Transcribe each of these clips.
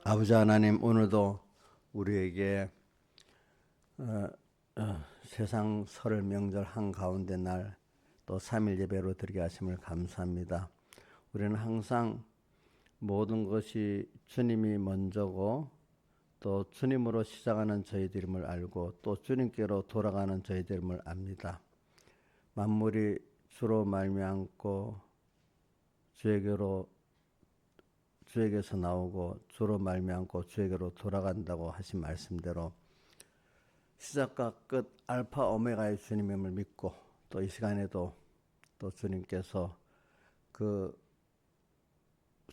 아버지 하나님, 오늘도 우리에게 세상 설 명절 한가운데 날 또 3일 예배로 드리게 하심을 감사합니다. 우리는 항상 모든 것이 주님이 먼저고 또 주님으로 시작하는 저희들임을 알고 또 주님께로 돌아가는 저희들임을 압니다. 만물이 주로 말미암고 주에게서 나오고 주로 말미암고 주에게로 돌아간다고 하신 말씀대로 시작과 끝 알파 오메가의 주님임을 믿고 또 이 시간에도 또 주님께서 그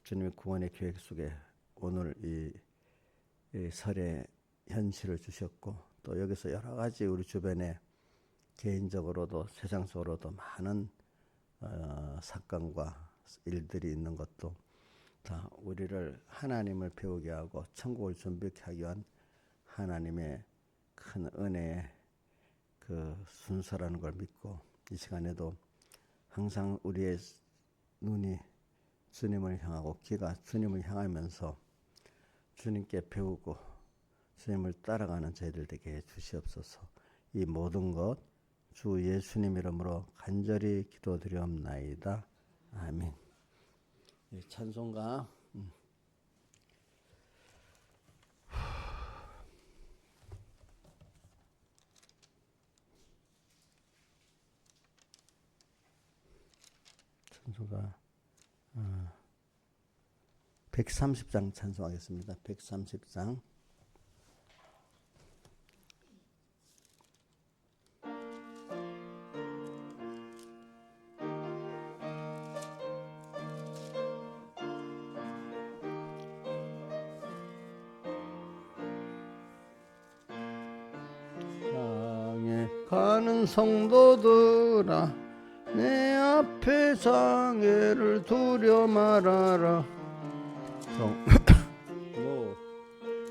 주님의 구원의 계획 속에 오늘 이 설의 현실을 주셨고 또 여기서 여러 가지 우리 주변에 개인적으로도 세상적으로도 많은 사건과 일들이 있는 것도 다 우리를 하나님을 배우게 하고 천국을 준비케 하기 위한 하나님의 큰 은혜의 그 순서라는 걸 믿고 이 시간에도 항상 우리의 눈이 주님을 향하고 귀가 주님을 향하면서 주님께 배우고 주님을 따라가는 저희들 되게 해 주시옵소서. 이 모든 것 주 예수님 이름으로 간절히 기도드리옵나이다. 아멘. 찬송가 찬송가 130장 찬송하겠습니다. 130장 향해 가는 성도들아 내 앞에 장애를 두려 말아라.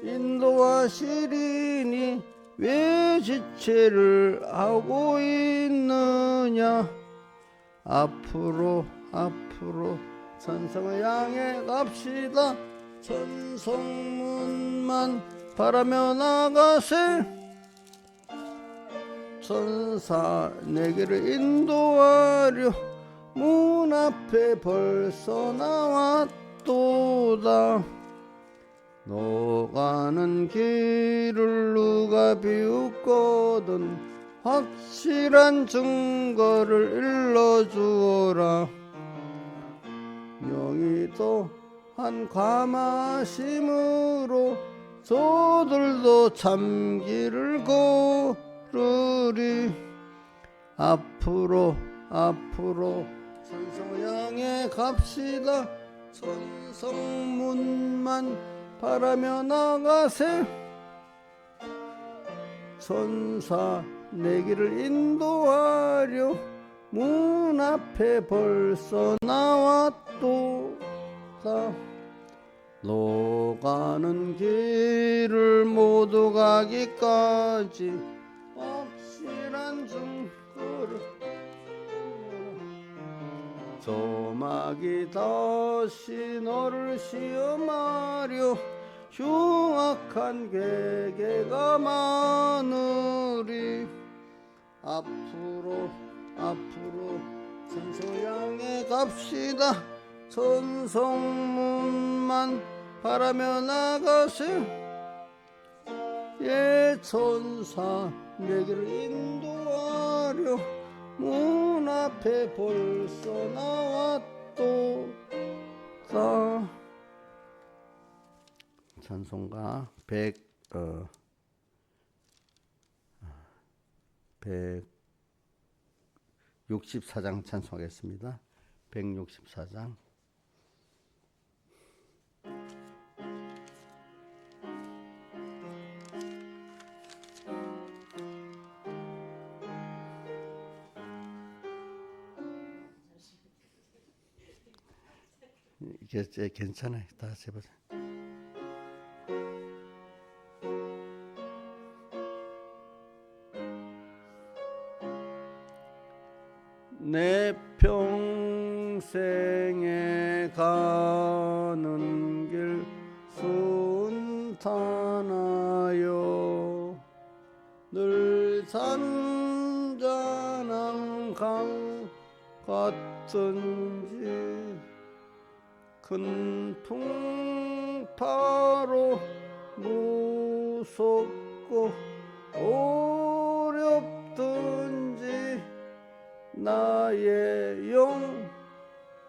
인도하시리니 왜 지체를 하고 있느냐. 앞으로 천성을 향해 갑시다. 천성문만 바라며 나가세. 천사 내 길을 인도하려 문 앞에 벌써 나왔도다. 너가는 길을 누가 비웃거든 확실한 증거를 일러주어라. 명의도 한 감하심으로 저들도 참길을 걸으리. 앞으로 천성을 향해 갑시다. 천성문만 바라며 나가세. 천사 내 길을 인도하려 문 앞에 벌써 나왔도다. 너가는 길을 모두 가기까지 확실한 증거를 조막이 다시 너를 시험하려 흉악한 괴계가 많으리. 앞으로 천성 향해 갑시다. 천성문만 바라며 나가세. 예 천사 내 길을 인도하려 문 앞에 벌써 나왔도다. 찬송가 164장 찬송하겠습니다. 164장 이게 괜찮아요. 다 해보자. 내 평생에 가는 길 순 나타나요 늘 잔잔한 강 같은지 큰 풍파로 무섭고 어렵든지 나의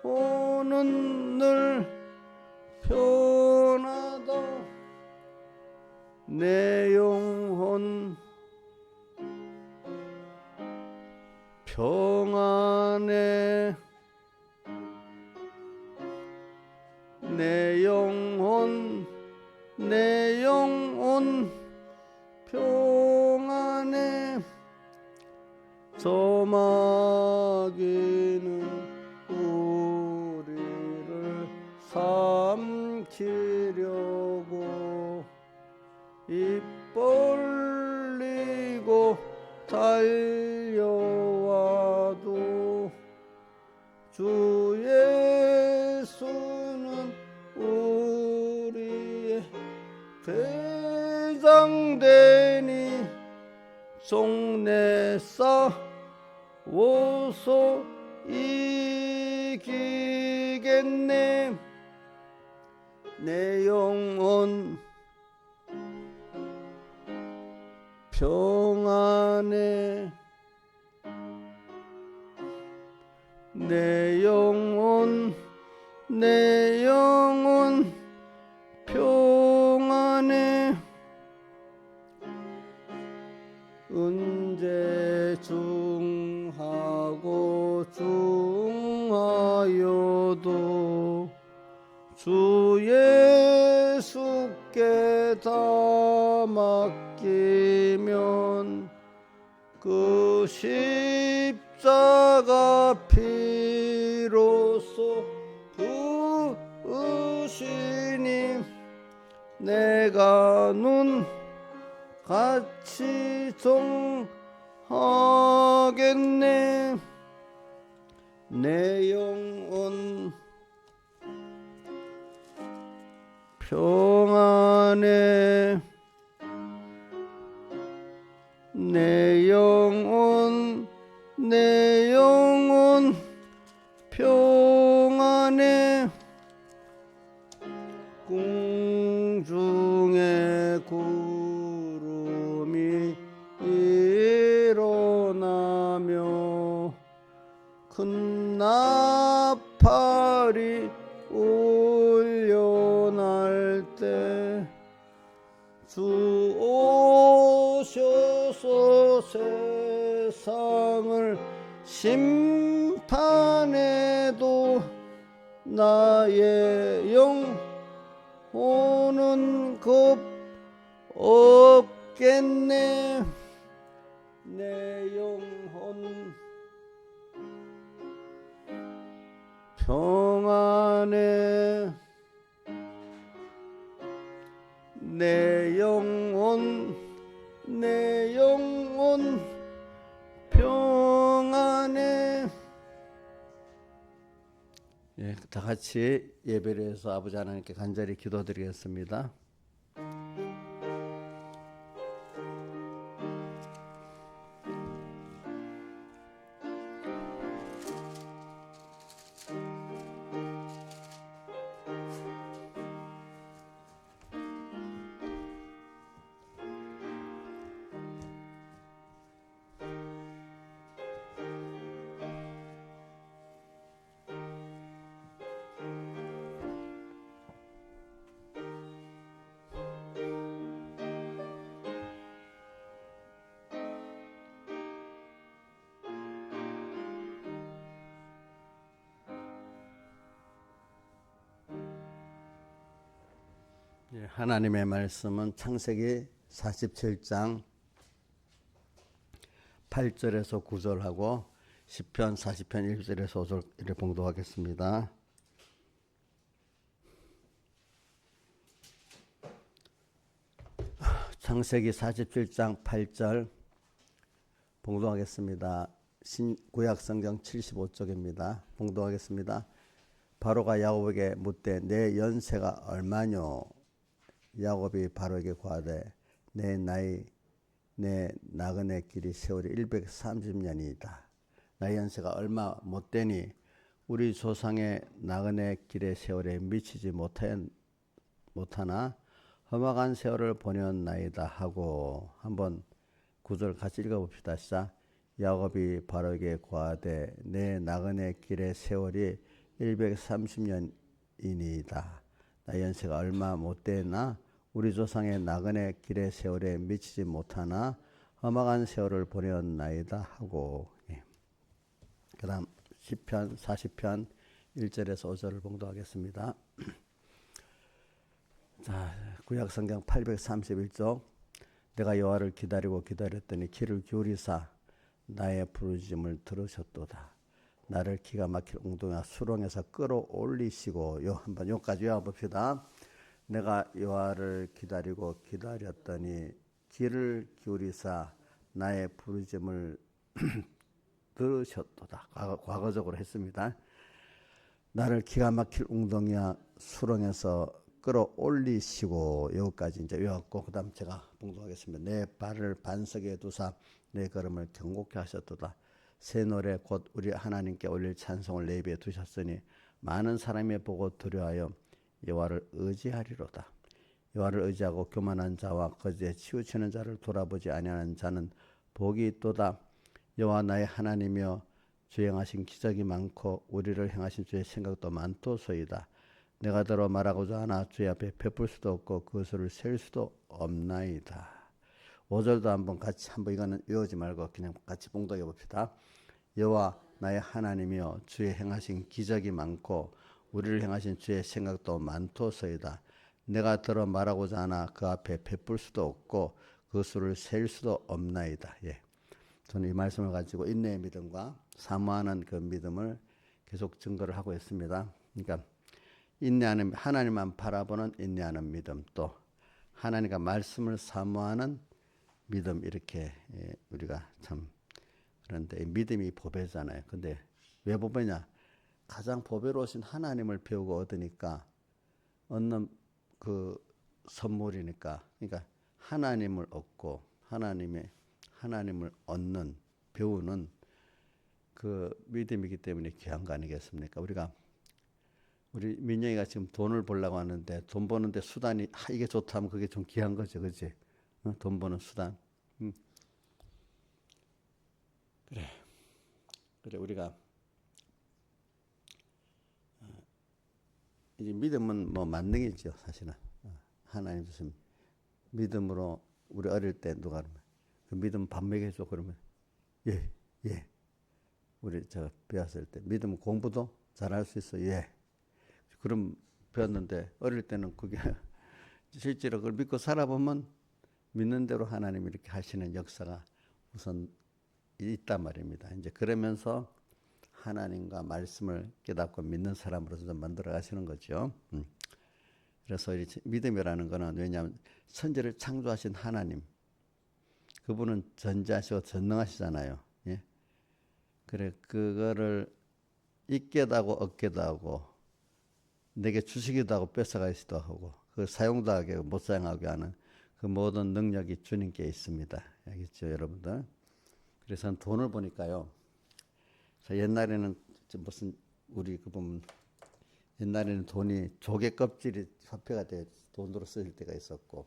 영혼은 늘 편하다 내 영혼 평안해 내 영혼 평안해 저 마귀는 우리를 삼키려고 입 벌리고 달려와도 주 예수는 우리의 대장되니 속내 싸워서 이기겠네 내 영혼 평안해 내 영혼 평안해 언제 중하고 중하여도 주 예수께 다 맡기면 그 십자가 피로써 부으시니 내가 눈 같이 정하겠네 내 영혼 평안해 내 영혼 평안해 궁중에 구름이 일어나며 큰 나팔이 울려날 때 주 오셔서 세상을 심판해도 나의 영혼은 겁 없겠네 내 영혼 평안해 내 영혼 평안해 예, 다 같이 예배를 해서 아버지 하나님께 간절히 기도드리겠습니다. 하나님의 말씀은 창세기 47장 8절에서 9절하고 시편 40편 1절에서 5절 이렇게 봉독하겠습니다. 창세기 47장 8절 봉독하겠습니다. 구약성경 75쪽입니다. 봉독하겠습니다. 바로가 야곱에게 묻되 내 연세가 얼마뇨? 야곱이 바로에게 고하되 내 나이 내 나그네 길이 세월이 130년이다. 나의 연세가 얼마 못되니 우리 조상의 나그네 길의 세월에 미치지 못하나 험악한 세월을 보내었나이다 하고 한번 구절 같이 읽어봅시다. 시작. 야곱이 바로에게 고하되 내 나그네 길의 세월이 130년이니이다. 나의 연세가 얼마 못되나 우리 조상의 나그네 길의 세월에 미치지 못하나 험악한 세월을 보내었나이다 하고. 그 다음 시편 40편 1절에서 5절을 봉독하겠습니다. 자, 구약성경 831쪽. 내가 여호와를 기다리고 기다렸더니 귀를 기울이사 나의 부르짖음을 들으셨도다. 나를 기가 막힐 웅덩이와 수렁에서 끌어올리시고. 한번 여기까지 외워봅시다. 내가 여호와를 기다리고 기다렸더니 귀를 기울이사 나의 부르짖음을 들으셨도다. 과거적으로 했습니다. 나를 기가 막힐 웅덩이와 수렁에서 끌어올리시고. 여기까지 이제 외웠고, 그 다음 제가 봉독하겠습니다. 내 발을 반석에 두사 내 걸음을 견고케 하셨도다. 새 노래 곧 우리 하나님께 올릴 찬송을 내 입에 두셨으니 많은 사람이 보고 두려워하여 여호와를 의지하리로다. 여호와를 의지하고 교만한 자와 거지에 치우치는 자를 돌아보지 아니하는 자는 복이 있도다. 여호와 나의 하나님이여 주 행하신 기적이 많고 우리를 행하신 주의 생각도 많도소이다. 내가 들어 말하고자 하나 주의 앞에 베풀 수도 없고 그것을 셀 수도 없나이다. 5절도 한번 이거는 외우지 말고 그냥 같이 봉독해 봅시다. 여호와 나의 하나님이여 주의 행하신 기적이 많고 우리를 행하신 주의 생각도 많도소이다. 내가 들어 말하고자 하나 그 앞에 베풀 수도 없고 그 수를 셀 수도 없나이다. 저는 이 말씀을 가지고 인내의 믿음과 사모하는 그 믿음을 계속 증거를 하고 있습니다. 그러니까 인내하는, 하나님만 바라보는 인내하는 믿음, 또 하나님과 말씀을 사모하는 믿음, 이렇게 우리가 참, 그런데 믿음이 보배잖아요. 근데 왜 보배냐? 가장 보배로우신 하나님을 배우고 얻으니까 얻는 그 선물이니까. 그러니까 하나님을 얻고 하나님을 얻는, 배우는 그 믿음이기 때문에 귀한 거 아니겠습니까? 우리 민영이가 지금 돈을 벌려고 하는데 돈 버는데 수단이 이게 좋다면 그게 좀 귀한 거죠, 그렇지? 돈 버는 수단. 그래 우리가 이제 믿음은 뭐 만능이죠, 사실은. 하나님 주신 믿음으로. 우리 어릴 때 누가 그러면 그 믿음 밥 먹여줘 그러면 예. 우리 제가 배웠을 때 믿음 공부도 잘할 수 있어. 그럼 배웠는데 어릴 때는 그게 실제로 그걸 믿고 살아보면 믿는 대로 하나님 이렇게 하시는 역사가 우선 있단 말입니다. 이제 그러면서 하나님과 말씀을 깨닫고 믿는 사람으로서 좀 만들어 가시는 거죠. 그래서 믿음이라는 거는, 왜냐하면 천지를 창조하신 하나님, 그분은 전지하시고 전능하시잖아요. 그래, 그거를 잊게도 하고 얻게도 하고 내게 주시기도 하고 뺏어가시기도 하고 그 사용도 하게 못 사용하게 하는 그 모든 능력이 주님께 있습니다. 알겠죠, 여러분들? 그래서 돈을 보니까요. 옛날에는 무슨 우리 그 보면 옛날에는 돈이 조개 껍질이 화폐가 돼 돈으로 쓰일 때가 있었고,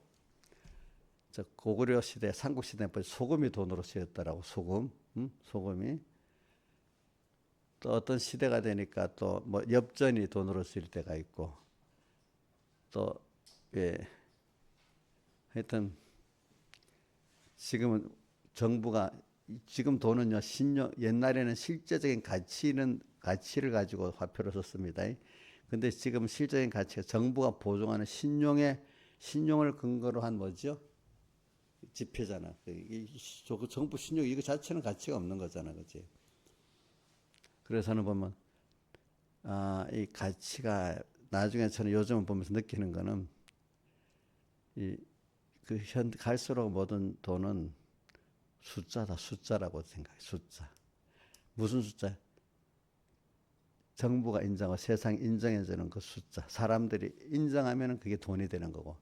저 고구려 시대, 삼국 시대 소금이 돈으로 쓰였더라고. 소금이. 또 어떤 시대가 되니까 또 뭐 엽전이 돈으로 쓰일 때가 있고, 또 하여튼 지금은 정부가, 지금 돈은요, 옛날에는 실제적인 가치를 가지고 화폐로 썼습니다. 근데 지금 실제적인 가치가 정부가 보증하는 신용을 근거로 한 뭐죠? 지폐잖아. 정부 신용 이거 자체는 가치가 없는 거잖아, 그렇지? 그래서는 보면 이 가치가 나중에 저는 요즘 보면서 느끼는 거는 갈수록 모든 돈은 숫자라고 생각해. 숫자. 무슨 숫자? 정부가 인정하고 세상이 인정해주는 그 숫자. 사람들이 인정하면 그게 돈이 되는 거고,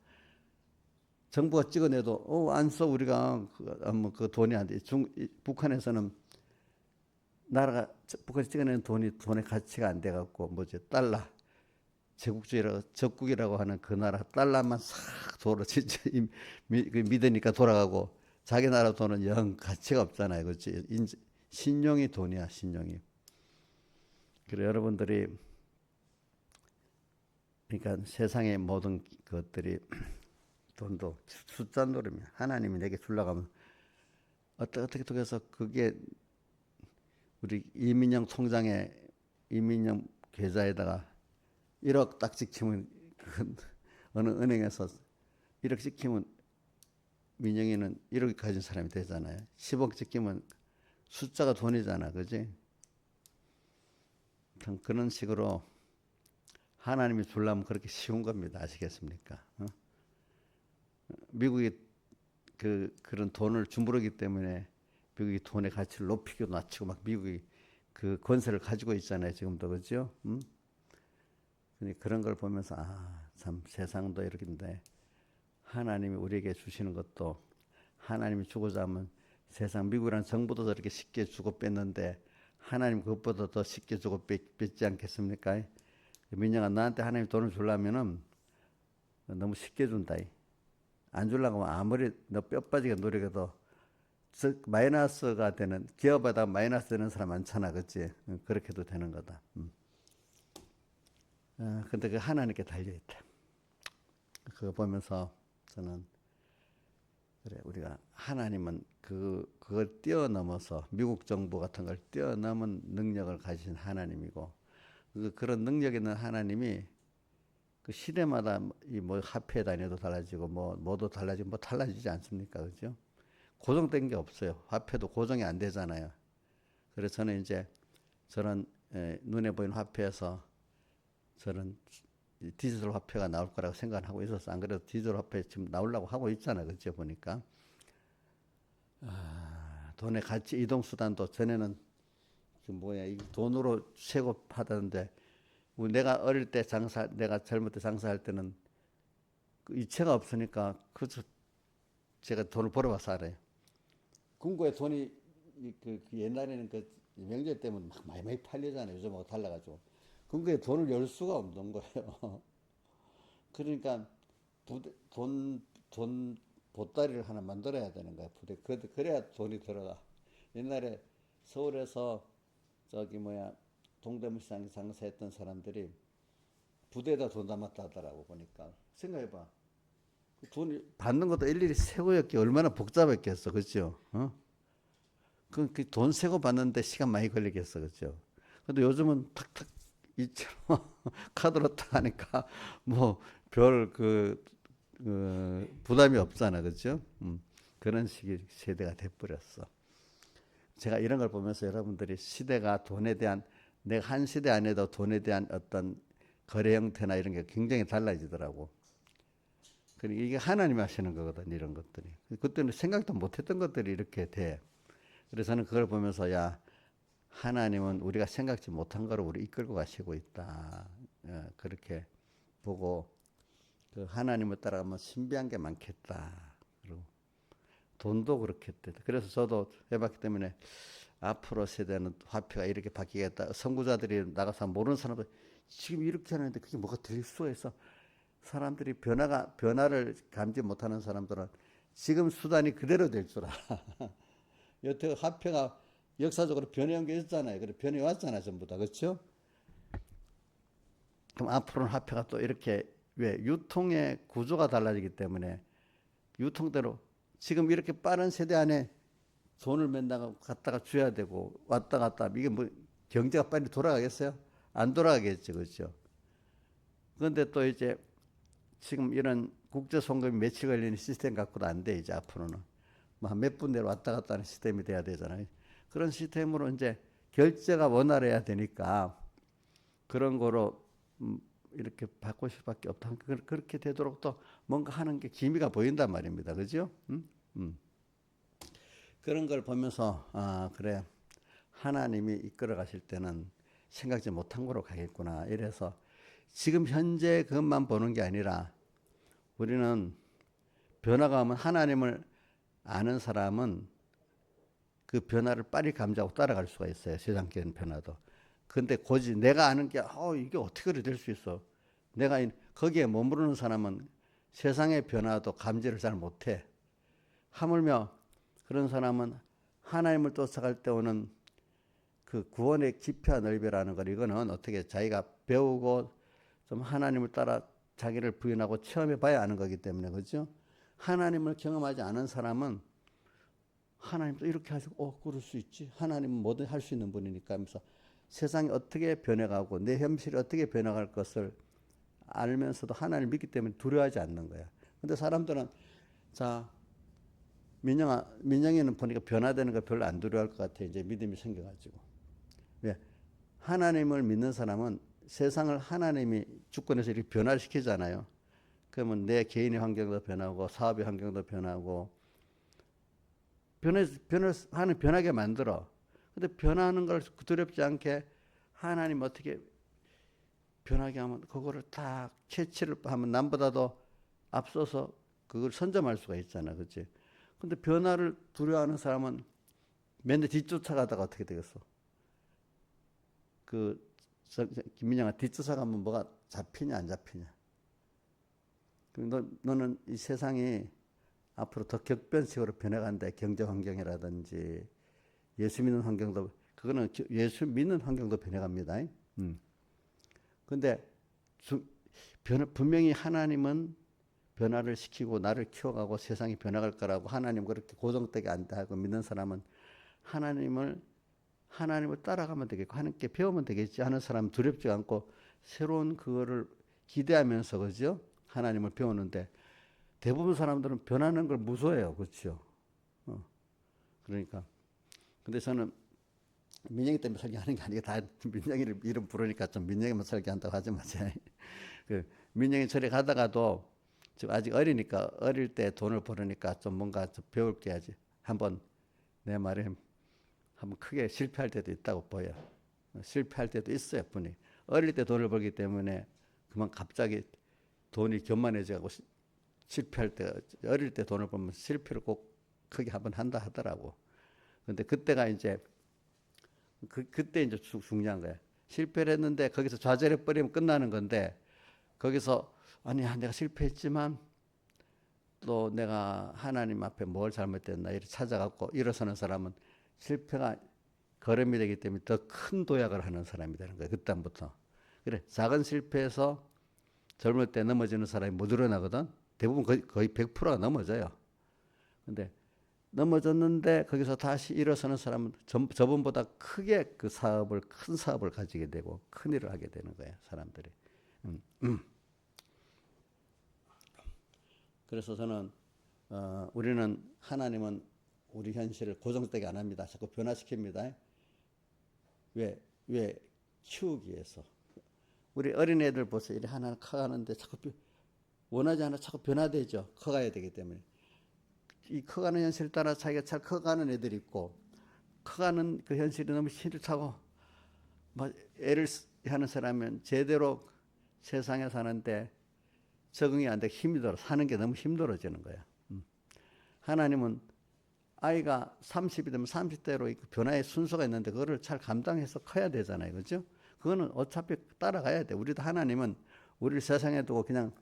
정부가 찍어내도 안 써 우리가 그 돈이 안 돼. 북한에서는 나라가 북한이 찍어내는 돈의 가치가 안 돼 갖고 뭐지 달러 제국주의라고 적국이라고 하는 그 나라 달러만 싹 돌아 진짜 믿으니까 돌아가고 자기 나라 돈은 영 가치가 없잖아요. 그렇지? 신용이 돈이야 신용이. 그래 여러분들이 그러니까 세상의 모든 것들이 돈도 숫자 노름이야. 하나님이 내게 주려고 하면 어떻게 통해서 그게 우리 이민영 총장의 이민영 계좌에다가 1억 딱 찍히면 어느 은행에서 1억 찍히면 민영이는 1억 가진 사람이 되잖아요. 10억 찍히면 숫자가 돈이잖아. 그지? 그런 식으로 하나님이 주려면 그렇게 쉬운 겁니다. 아시겠습니까? 미국이 그런 돈을 주무르기 때문에 미국이 돈의 가치를 높이고 낮추고 막 미국이 그 권세를 가지고 있잖아요. 지금도 그렇죠? 그런 걸 보면서 참 세상도 이렇게인데 하나님이 우리에게 주시는 것도 하나님이 주고자 하면 세상 미국이라는 정부도 저렇게 쉽게 주고 뺐는데 하나님 그것보다 더 쉽게 주고 뺐지 않겠습니까? 민영아 나한테 하나님 돈을 주려면은 너무 쉽게 준다. 안 주려고 하면 아무리 너 뼈 빠지게 노력해도 마이너스가 되는 기업에다 마이너스 되는 사람 많잖아. 그치? 그렇게도 되는 거다. 근데 그 하나님께 달려있다. 그거 보면서 저는 그래 우리가 하나님은 그걸 뛰어넘어서 미국 정부 같은 걸 뛰어넘은 능력을 가지신 하나님이고 그런 능력 있는 하나님이 그 시대마다 이 뭐 화폐 단위도 달라지고 뭐도 달라지고 뭐 달라지지 않습니까? 그죠? 고정된 게 없어요. 화폐도 고정이 안 되잖아요. 그래서 저는 이제 저런 눈에 보이는 화폐에서 저런 디지털 화폐가 나올 거라고 생각하고 있었어. 안 그래도 디지털 화폐 지금 나오려고 하고 있잖아요. 그죠? 보니까. 돈의 가치 이동 수단도 전에는 이 돈으로 세고하다는데 내가 어릴 때 내가 젊을 때 장사할 때는 그 이체가 없으니까 그저 제가 돈을 벌어봐서 알아요. 궁고에 돈이 그 옛날에는 그 명절 때문에 막 많이 팔리잖아요. 요즘하고 달라가지고. 궁고에 돈을 열 수가 없는 거예요. 그러니까 돈 보따리를 하나 만들어야 되는 거야. 그래야 돈이 들어가. 옛날에 서울에서 동대문 시장 장사했던 사람들이 부대에다 돈 담았다 하더라고 보니까. 생각해봐. 돈이 받는 것도 일일이 세고 였기 얼마나 복잡했겠어. 그죠? 돈 세고 받는데 시간 많이 걸리겠어. 그죠? 근데 요즘은 탁탁 이처럼 카드로 딱 하니까 뭐 별 부담이 없잖아. 그죠? 그런 식의 세대가 돼버렸어. 제가 이런 걸 보면서 여러분들이 시대가 돈에 대한 내가 한 시대 안에도 돈에 대한 어떤 거래 형태나 이런 게 굉장히 달라지더라고. 그러니까 이게 하나님이 하시는 거거든, 이런 것들이. 그때는 생각도 못했던 것들이 이렇게 돼. 그래서 저는 그걸 보면서 하나님은 우리가 생각지 못한 거로 우리 이끌고 가시고 있다. 그렇게 보고 그 하나님을 따라가면 신비한 게 많겠다. 그리고 돈도 그렇겠다. 그래서 저도 해봤기 때문에 앞으로 세대는 화폐가 이렇게 바뀌겠다. 선구자들이 나가서 모르는 사람들 지금 이렇게 하는데 그게 뭐가 될 수가 있어. 사람들이 변화를 감지 못하는 사람들은 지금 수단이 그대로 될 줄 알아. 여태 화폐가 역사적으로 변해온 게 있잖아요. 그래 변해 왔잖아요, 전부 다. 그렇죠? 그럼 앞으로는 화폐가 또 이렇게 왜 유통의 구조가 달라지기 때문에 유통대로 지금 이렇게 빠른 세대 안에 돈을 맨날 갖다가 줘야 되고 왔다 갔다 이게 뭐 경제가 빨리 돌아가겠어요? 안 돌아가겠죠, 그렇죠? 그런데 또 이제 지금 이런 국제 송금이 며칠 걸리는 시스템 갖고도 안 돼. 이제 앞으로는 뭐 몇 분 내로 왔다 갔다 하는 시스템이 돼야 되잖아요. 그런 시스템으로 이제 결제가 원활해야 되니까 그런 거로 이렇게 바꿀 수밖에 없다. 그렇게 되도록 또 뭔가 하는 게 기미가 보인단 말입니다. 그죠? 그런 걸 보면서 그래 하나님이 이끌어 가실 때는 생각지 못한 거로 가겠구나. 이래서 지금 현재 그것만 보는 게 아니라 우리는 변화가 오면 하나님을 아는 사람은 그 변화를 빨리 감지하고 따라갈 수가 있어요. 세상적인 변화도. 근데 굳이 내가 아는 게 이게 어떻게 그래 될 수 있어. 내가 거기에 머무르는 사람은 세상의 변화도 감지를 잘 못해. 하물며 그런 사람은 하나님을 쫓아갈 때 오는 그 구원의 깊이와 넓이라는 걸 이거는 어떻게 자기가 배우고 좀 하나님을 따라 자기를 부인하고 체험해 봐야 아는 거기 때문에 그렇죠? 하나님을 경험하지 않은 사람은 하나님도 이렇게 하시고 그럴 수 있지. 하나님은 뭐든 할 수 있는 분이니까 하면서 세상이 어떻게 변해가고 내 현실이 어떻게 변해갈 것을 알면서도 하나님을 믿기 때문에 두려워하지 않는 거야. 근데 사람들은 자 민영이는 보니까 변화되는 거 별로 안 두려워할 것 같아. 이제 믿음이 생겨가지고. 왜? 하나님을 믿는 사람은 세상을 하나님이 주권에서 이렇게 변화시키잖아요. 그러면 내 개인의 환경도 변하고 사업의 환경도 변하고 하나님 변하게 만들어. 근데 변하는 걸 두렵지 않게 하나님 어떻게 변하게 하면 그거를 다 캐치를 하면 남보다도 앞서서 그걸 선점할 수가 있잖아. 그렇지? 근데 변화를 두려워하는 사람은 맨날 뒤쫓아가다가 어떻게 되겠어? 김민영아, 뒤쫓아가면 뭐가 잡히냐 안 잡히냐? 너는 이 세상이 앞으로 더 격변식으로 변해간다. 경제 환경이라든지 예수 믿는 환경도 그거는 예수 믿는 환경도 변해갑니다. 근데 분명히 하나님은 변화를 시키고 나를 키워가고 세상이 변화갈 거라고 하나님 그렇게 고정되게 안다 하고 믿는 사람은 하나님을 따라가면 되겠고 하나님께 배우면 되겠지 하는 사람은 두렵지 않고 새로운 그거를 기대하면서 그죠? 하나님을 배우는데 대부분 사람들은 변하는 걸 무서워해요. 그렇죠? 그러니까 근데 저는 민영이 때문에 설교하는 게 아니고 다 민영이 이름 부르니까 좀 민영이만 설교한다고 하지 마세요. 민영이 저리 가다가도 지금 아직 어리니까 어릴 때 돈을 벌으니까 좀 뭔가 좀 배울 게 해야지. 한번 내 말에 한번 크게 실패할 때도 있다고 보여. 실패할 때도 있어요, 분이. 어릴 때 돈을 벌기 때문에 그만 갑자기 돈이 견만해져가고 실패할 때 어릴 때 돈을 벌면 실패를 꼭 크게 한번 한다 하더라고. 근데 그때가 이제 그때 이제 중요한 거야. 실패를 했는데 거기서 좌절해 버리면 끝나는 건데 거기서 아니야 내가 실패했지만 또 내가 하나님 앞에 뭘 잘못했나 이렇게 찾아갖고 일어서는 사람은 실패가 걸음이 되기 때문에 더 큰 도약을 하는 사람이 되는 거예요. 그다음부터. 그래 작은 실패에서 젊을 때 넘어지는 사람이 못 일어나거든. 대부분 거의 100%가 넘어져요. 근데 넘어졌는데 거기서 다시 일어서는 사람은 저번보다 크게 큰 사업을 가지게 되고 큰 일을 하게 되는 거예요. 사람들이. 그래서 저는 우리는 하나님은 우리 현실을 고정되게 안 합니다. 자꾸 변화시킵니다. 왜 키우기 위해서. 우리 어린애들 보세요. 이렇게 하나 커가는데 자꾸 원하지 않아 자꾸 변화되죠. 커가야 되기 때문에. 이 커가는 현실 따라 자기가 잘 커가는 애들이 있고 커가는 그 현실이 너무 싫다고 막 애를 하는 사람은 제대로 세상에 사는데 적응이 안 돼 힘이 들어 사는 게 너무 힘들어지는 거야. 하나님은 아이가 30이 되면 30대로 변화의 순서가 있는데 그거를 잘 감당해서 커야 되잖아요. 그렇죠? 그거는 어차피 따라가야 돼. 우리도 하나님은 우리를 세상에 두고 그냥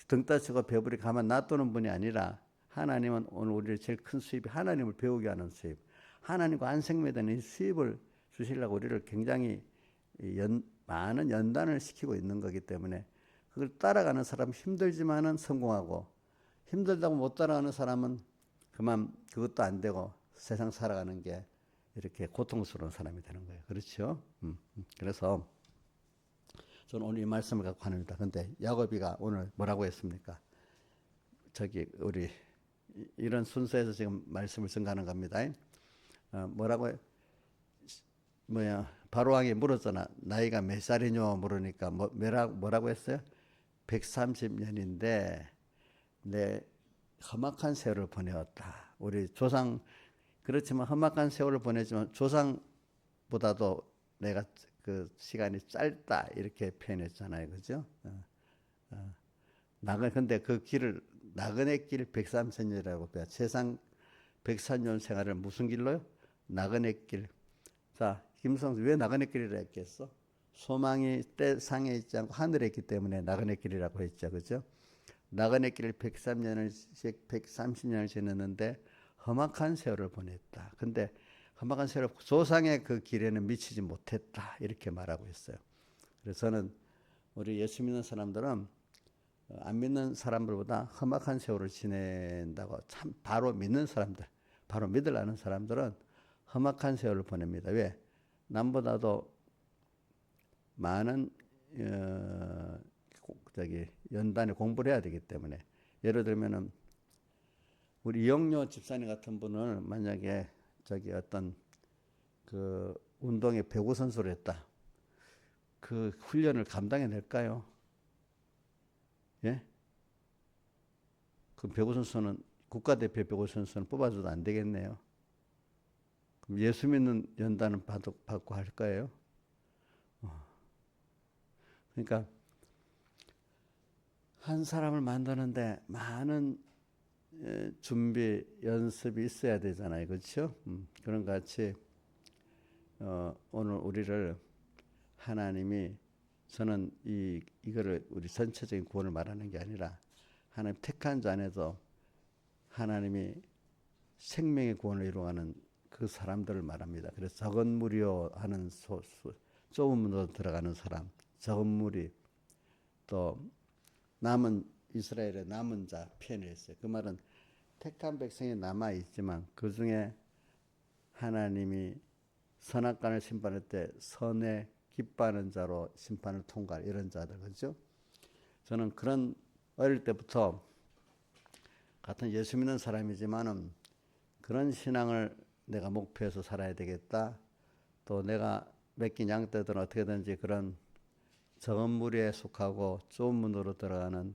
등 따시고 배부리 가만 놔두는 분이 아니라 하나님은 오늘 우리의 제일 큰 수입이 하나님을 배우게 하는 수입. 하나님과 안생매되는 이 수입을 주시려고 우리를 굉장히 많은 연단을 시키고 있는 거기 때문에 그걸 따라가는 사람은 힘들지만은 성공하고 힘들다고 못 따라가는 사람은 그만 그것도 안 되고 세상 살아가는 게 이렇게 고통스러운 사람이 되는 거예요. 그렇죠? 그래서 저는 오늘 이 말씀을 갖고 합니다. 근데 야곱이가 오늘 뭐라고 했습니까? 우리 이런 순서에서 지금 말씀을 전가하는 겁니다. 뭐라고 바로왕이 물었잖아. 나이가 몇 살이냐 물으니까 뭐라고 했어요? 130년인데 내 험악한 세월을 보내었다. 우리 조상 그렇지만 험악한 세월을 보내지만 조상보다도 내가 그 시간이 짧다 이렇게 표현했잖아요. 그죠? 근데 그 길을 나그네 길 130년이라고 배워. 세상 130년 생활을 무슨 길로요? 나그네 길. 자, 김성수 왜 나그네 길이라 했겠어? 소망이 땅에 있지 않고 하늘에 있기 때문에 나그네 길이라고 했죠. 그죠? 나그네 길을 130년을 지냈는데 험악한 세월을 보냈다. 근데 험악한 세월, 조상의 그 길에는 미치지 못했다. 이렇게 말하고 있어요. 그래서 저는 우리 예수 믿는 사람들은 안 믿는 사람들보다 험악한 세월을 지낸다고, 참 바로 믿는 사람들, 바로 믿으려는 사람들은 험악한 세월을 보냅니다. 왜? 남보다도 많은 연단에 공부를 해야 되기 때문에. 예를 들면은 우리 이영료 집사님 같은 분을 만약에 어떤 그 운동의 배구 선수를 했다. 그 훈련을 감당해낼까요? 예? 그 배구 선수는, 국가대표 배구 선수는 뽑아줘도 안 되겠네요. 그럼 예수 믿는 연단은 받고 할 거예요? 그러니까 한 사람을 만드는데 많은 준비, 연습이 있어야 되잖아요. 그렇죠? 그런 것 같이 오늘 우리를 하나님이, 저는 이거를 우리 전체적인 구원을 말하는 게 아니라 하나님 택한 자 안에서 하나님이 생명의 구원을 이루어가는 그 사람들을 말합니다. 그래서 적은 무리요 하는 좁은 문으로 들어가는 사람, 적은 무리, 또 남은 이스라엘의 남은 자 표현했어요. 그 말은 택한 백성이 남아 있지만 그 중에 하나님이 선악간을 심판할 때 선에 기뻐하는 자로 심판을 통과할 이런 자들, 그렇죠? 저는 그런 어릴 때부터 같은 예수 믿는 사람이지만은 그런 신앙을 내가 목표해서 살아야 되겠다. 또 내가 맡긴 양떼들은 어떻게든지 그런 적은 무리에 속하고 좁은 문으로 들어가는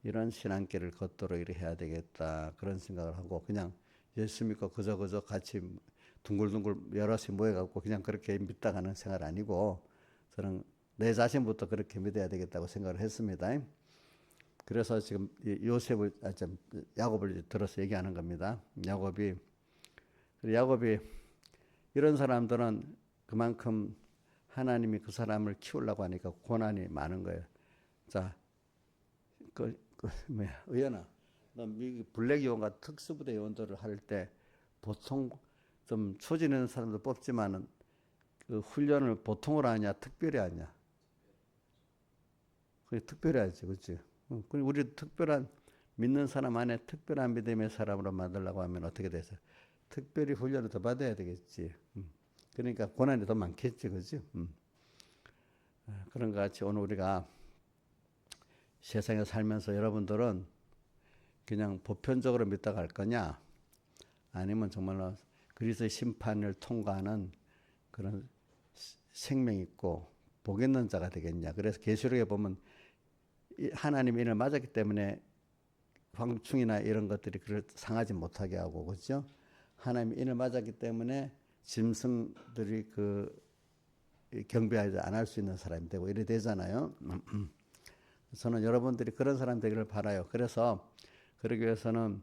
이런 신앙길을 걷도록 이렇게 해야 되겠다. 그런 생각을 하고 그냥 예수 믿고 그저 같이 둥글둥글 여럿이 모여갖고 그냥 그렇게 믿다 가는 생활 아니고 저는 내 자신부터 그렇게 믿어야 되겠다고 생각을 했습니다. 그래서 지금 야곱을 들어서 얘기하는 겁니다. 야곱이 이런 사람들은 그만큼 하나님이 그 사람을 키우려고 하니까 고난이 많은 거예요. 자, 의연아, 너 미국 블랙 요원과 특수부대 요원들을 할 때 보통 좀 초진 있는 사람도 뽑지만은 그 훈련을 보통으로 하냐, 특별히 하냐? 그게 특별히 하지, 그렇지? 우리 특별한 믿는 사람 안에 특별한 믿음의 사람으로 만들려고 하면 어떻게 되세요? 특별히 훈련을 더 받아야 되겠지. 그러니까 고난이 더 많겠지, 그렇지? 그런 것 같이 오늘 우리가 세상에 살면서 여러분들은 그냥 보편적으로 믿다 갈 거냐? 아니면 정말로 그리스도의 심판을 통과하는 그런 생명 있고 복 있는 자가 되겠냐? 그래서 계시록에 보면 하나님의 인을 맞았기 때문에 황충이나 이런 것들이 그를 상하지 못하게 하고, 그렇죠? 하나님의 인을 맞았기 때문에 짐승들이 그 경배하지 않을 수 있는 사람이 되고 이래 되잖아요. 저는 여러분들이 그런 사람 되기를 바라요. 그래서 그러기 위해서는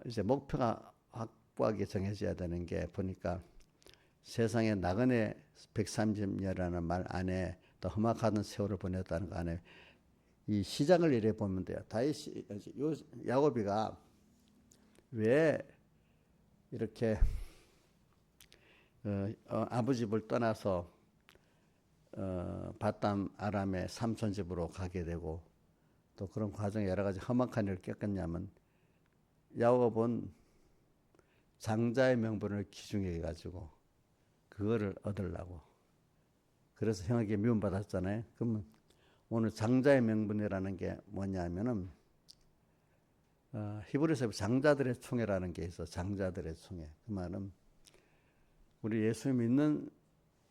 이제 목표가 확고하게 정해져야 되는 게, 보니까 세상에 나그네 130년이라는 말 안에 또 험악한 세월을 보냈다는 거 안에 이 시작을 이래 보면 돼요. 야곱이가 왜 이렇게 아버지 집을 떠나서 바담 아람의 삼촌 집으로 가게 되고 또 그런 과정에 여러 가지 험악한 일을 겪었냐면, 야곱은 장자의 명분을 기중해 가지고 그거를 얻으려고, 그래서 형에게 미움받았잖아요. 그러면 오늘 장자의 명분이라는 게 뭐냐면은 히브리서에 장자들의 총회라는 게 있어. 장자들의 총회. 그 말은 우리 예수 믿는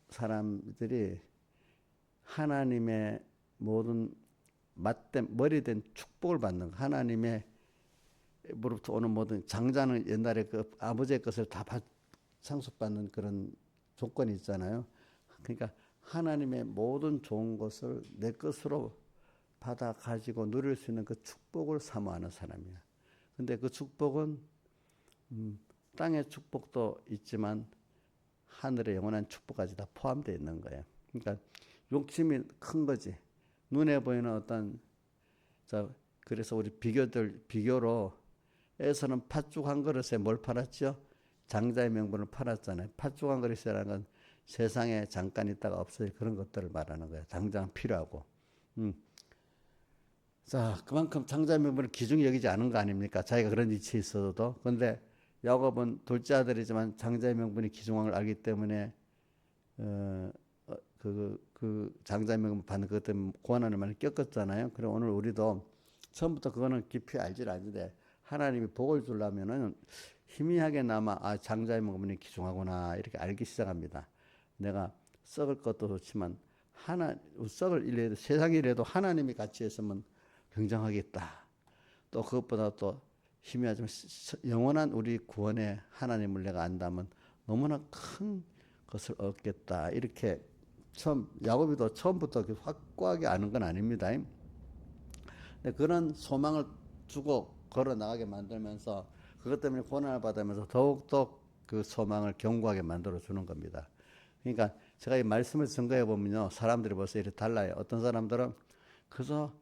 사람들이 하나님의 모든 머리된 축복을 받는, 하나님의 으로부터 오는 모든, 장자는 옛날에 그 아버지의 것을 다 상속받는 그런 조건이 있잖아요. 그러니까 하나님의 모든 좋은 것을 내 것으로 받아 가지고 누릴 수 있는 그 축복을 사모하는 사람이야. 근데 그 축복은 땅의 축복도 있지만 하늘의 영원한 축복까지 다 포함되어 있는 거예요. 그러니까 욕심이 큰 거지. 눈에 보이는 어떤 그래서 우리 비교로 에서는 팥죽 한 그릇에 뭘 팔았죠? 장자의 명분을 팔았잖아요. 팥죽 한 그릇이라는 건 세상에 잠깐 있다가 없어질 그런 것들을 말하는 거예요. 당장 필요하고. 자, 그만큼 장자의 명분을 귀중히 여기지 않은 거 아닙니까? 자기가 그런 위치에 있어도. 그런데 야곱은 둘째 아들이지만 장자의 명분이 귀중한 걸 알기 때문에 그 장자의 명분 받는 것 때문에 고난을 많이 겪었잖아요. 그럼 오늘 우리도 처음부터 그거는 깊이 알지 않는데 하나님이 복을 주려면은 희미하게나마 장자의 명분이 귀중하구나 이렇게 알기 시작합니다. 내가 썩을 것도 좋지만 썩을 일에도 세상 일에도 하나님이 같이 했으면 굉장하겠다. 또 그것보다 또 희미하지만 영원한 우리 구원의 하나님을 내가 안다면 너무나 큰 것을 얻겠다. 이렇게 야곱이도 처음부터 확고하게 아는 건 아닙니다. 근데 그런 소망을 주고 걸어 나가게 만들면서 그것 때문에 고난을 받으면서 더욱더 그 소망을 견고하게 만들어 주는 겁니다. 그러니까 제가 이 말씀을 증거해 보면요, 사람들이 벌써 이렇게 달라요. 어떤 사람들은 그저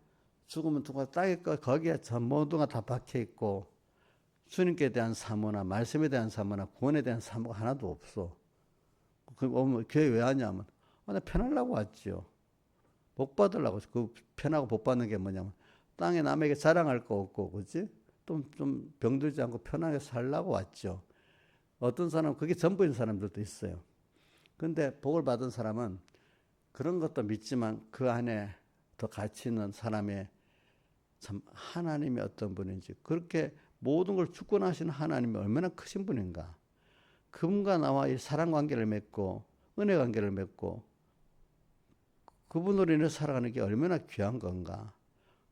죽으면 누가 땅에 거기에 전 모두가 다 박혀 있고 주님께 대한 사모나 말씀에 대한 사모나 구원에 대한 사모가 하나도 없어. 그 교회 왜 하냐면 나 편하려고 왔지요. 복 받으려고. 그 편하고 복 받는 게 뭐냐면 땅에 남에게 자랑할 거 없고, 그렇지? 좀 병들지 않고 편하게 살려고 왔죠. 어떤 사람은 그게 전부인 사람들도 있어요. 근데 복을 받은 사람은 그런 것도 믿지만 그 안에 더 가치 있는 사람의 참 하나님이 어떤 분인지, 그렇게 모든 걸 주권하시는 하나님이 얼마나 크신 분인가. 그분과 나와 이 사랑 관계를 맺고 은혜 관계를 맺고 그분으로 인해 살아가는 게 얼마나 귀한 건가.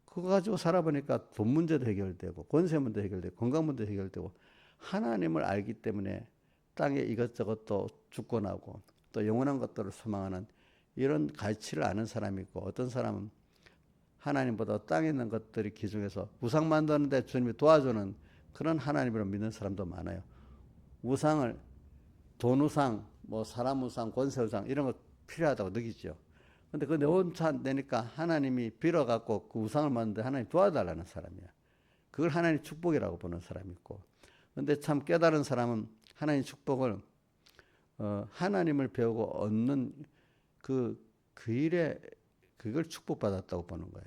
그거 가지고 살아보니까 돈 문제도 해결되고 권세 문제도 해결되고 건강 문제도 해결되고 하나님을 알기 때문에 땅에 이것저것도 주권하고 또 영원한 것들을 소망하는 이런 가치를 아는 사람이 있고, 어떤 사람은 하나님보다 땅에 있는 것들이 귀중해서 우상 만드는데 주님이 도와주는 그런 하나님으로 믿는 사람도 많아요. 우상을 돈 우상, 뭐 사람 우상, 권세 우상 이런 거 필요하다고 느끼죠. 근데 그 내 혼자 안 되니까 하나님이 빌어갖고 그 우상을 만드는데 하나님 도와달라는 사람이야. 그걸 하나님 축복이라고 보는 사람이 있고. 근데 참 깨달은 사람은 하나님 축복을 하나님을 배우고 얻는 그 일에 그걸 축복받았다고 보는 거야.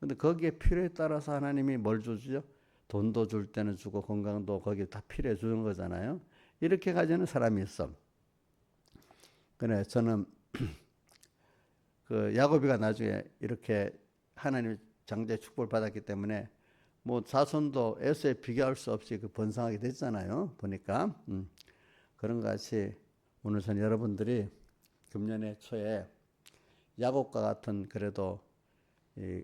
근데 거기에 필요에 따라서 하나님이 뭘 주죠? 돈도 줄 때는 주고 건강도 거기에 다 필요해 주는 거잖아요. 이렇게 가지는 사람이 있어. 그래, 저는 그 야곱이가 나중에 이렇게 하나님 장자의 축복을 받았기 때문에 뭐 자손도 에서에 비교할 수 없이 그 번성하게 됐잖아요. 보니까 그런 것 같이 오늘 전 여러분들이 금년의 초에 야곱과 같은 그래도 이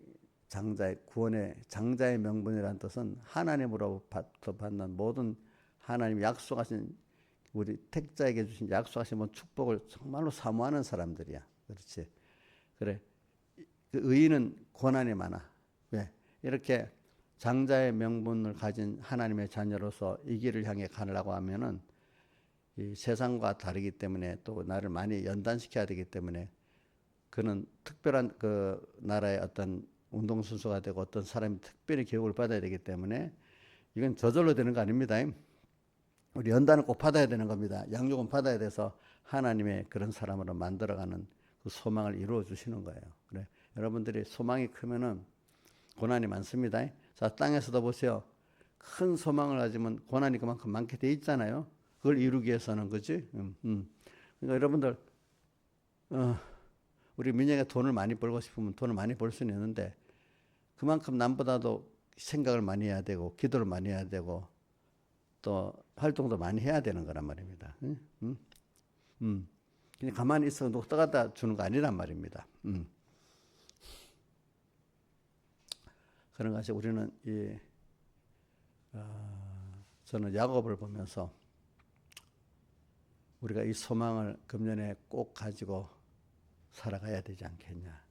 장자의 구원의 장자의 명분이라는 뜻은 하나님으로부터 받는 모든 하나님이 약속하신 우리 택자에게 주신 약속하신 축복을 정말로 사모하는 사람들이야. 그렇지? 그래. 그 의인은 고난이 많아. 왜? 이렇게 장자의 명분을 가진 하나님의 자녀로서 이 길을 향해 가려고 하면은 이 세상과 다르기 때문에 또 나를 많이 연단시켜야 되기 때문에 그는 특별한 그 나라의 어떤 운동선수가 되고 어떤 사람이 특별히 교육을 받아야 되기 때문에 이건 저절로 되는 거 아닙니다. 우리 연단을 꼭 받아야 되는 겁니다. 양육은 받아야 돼서 하나님의 그런 사람으로 만들어가는 그 소망을 이루어 주시는 거예요. 그래. 여러분들이 소망이 크면은 고난이 많습니다. 자, 땅에서도 보세요. 큰 소망을 가지면 고난이 그만큼 많게 돼 있잖아요. 그걸 이루기 위해서는, 그지? 그러니까 여러분들, 우리 민영이가 돈을 많이 벌고 싶으면 돈을 많이 벌 수는 있는데 그만큼 남보다도 생각을 많이 해야 되고 기도를 많이 해야 되고 또 활동도 많이 해야 되는 거란 말입니다. 그냥 가만히 있어 놓고 떠갖다 주는 거 아니란 말입니다. 그런 것이 우리는 저는 야곱을 보면서 우리가 이 소망을 금년에 꼭 가지고 살아가야 되지 않겠냐.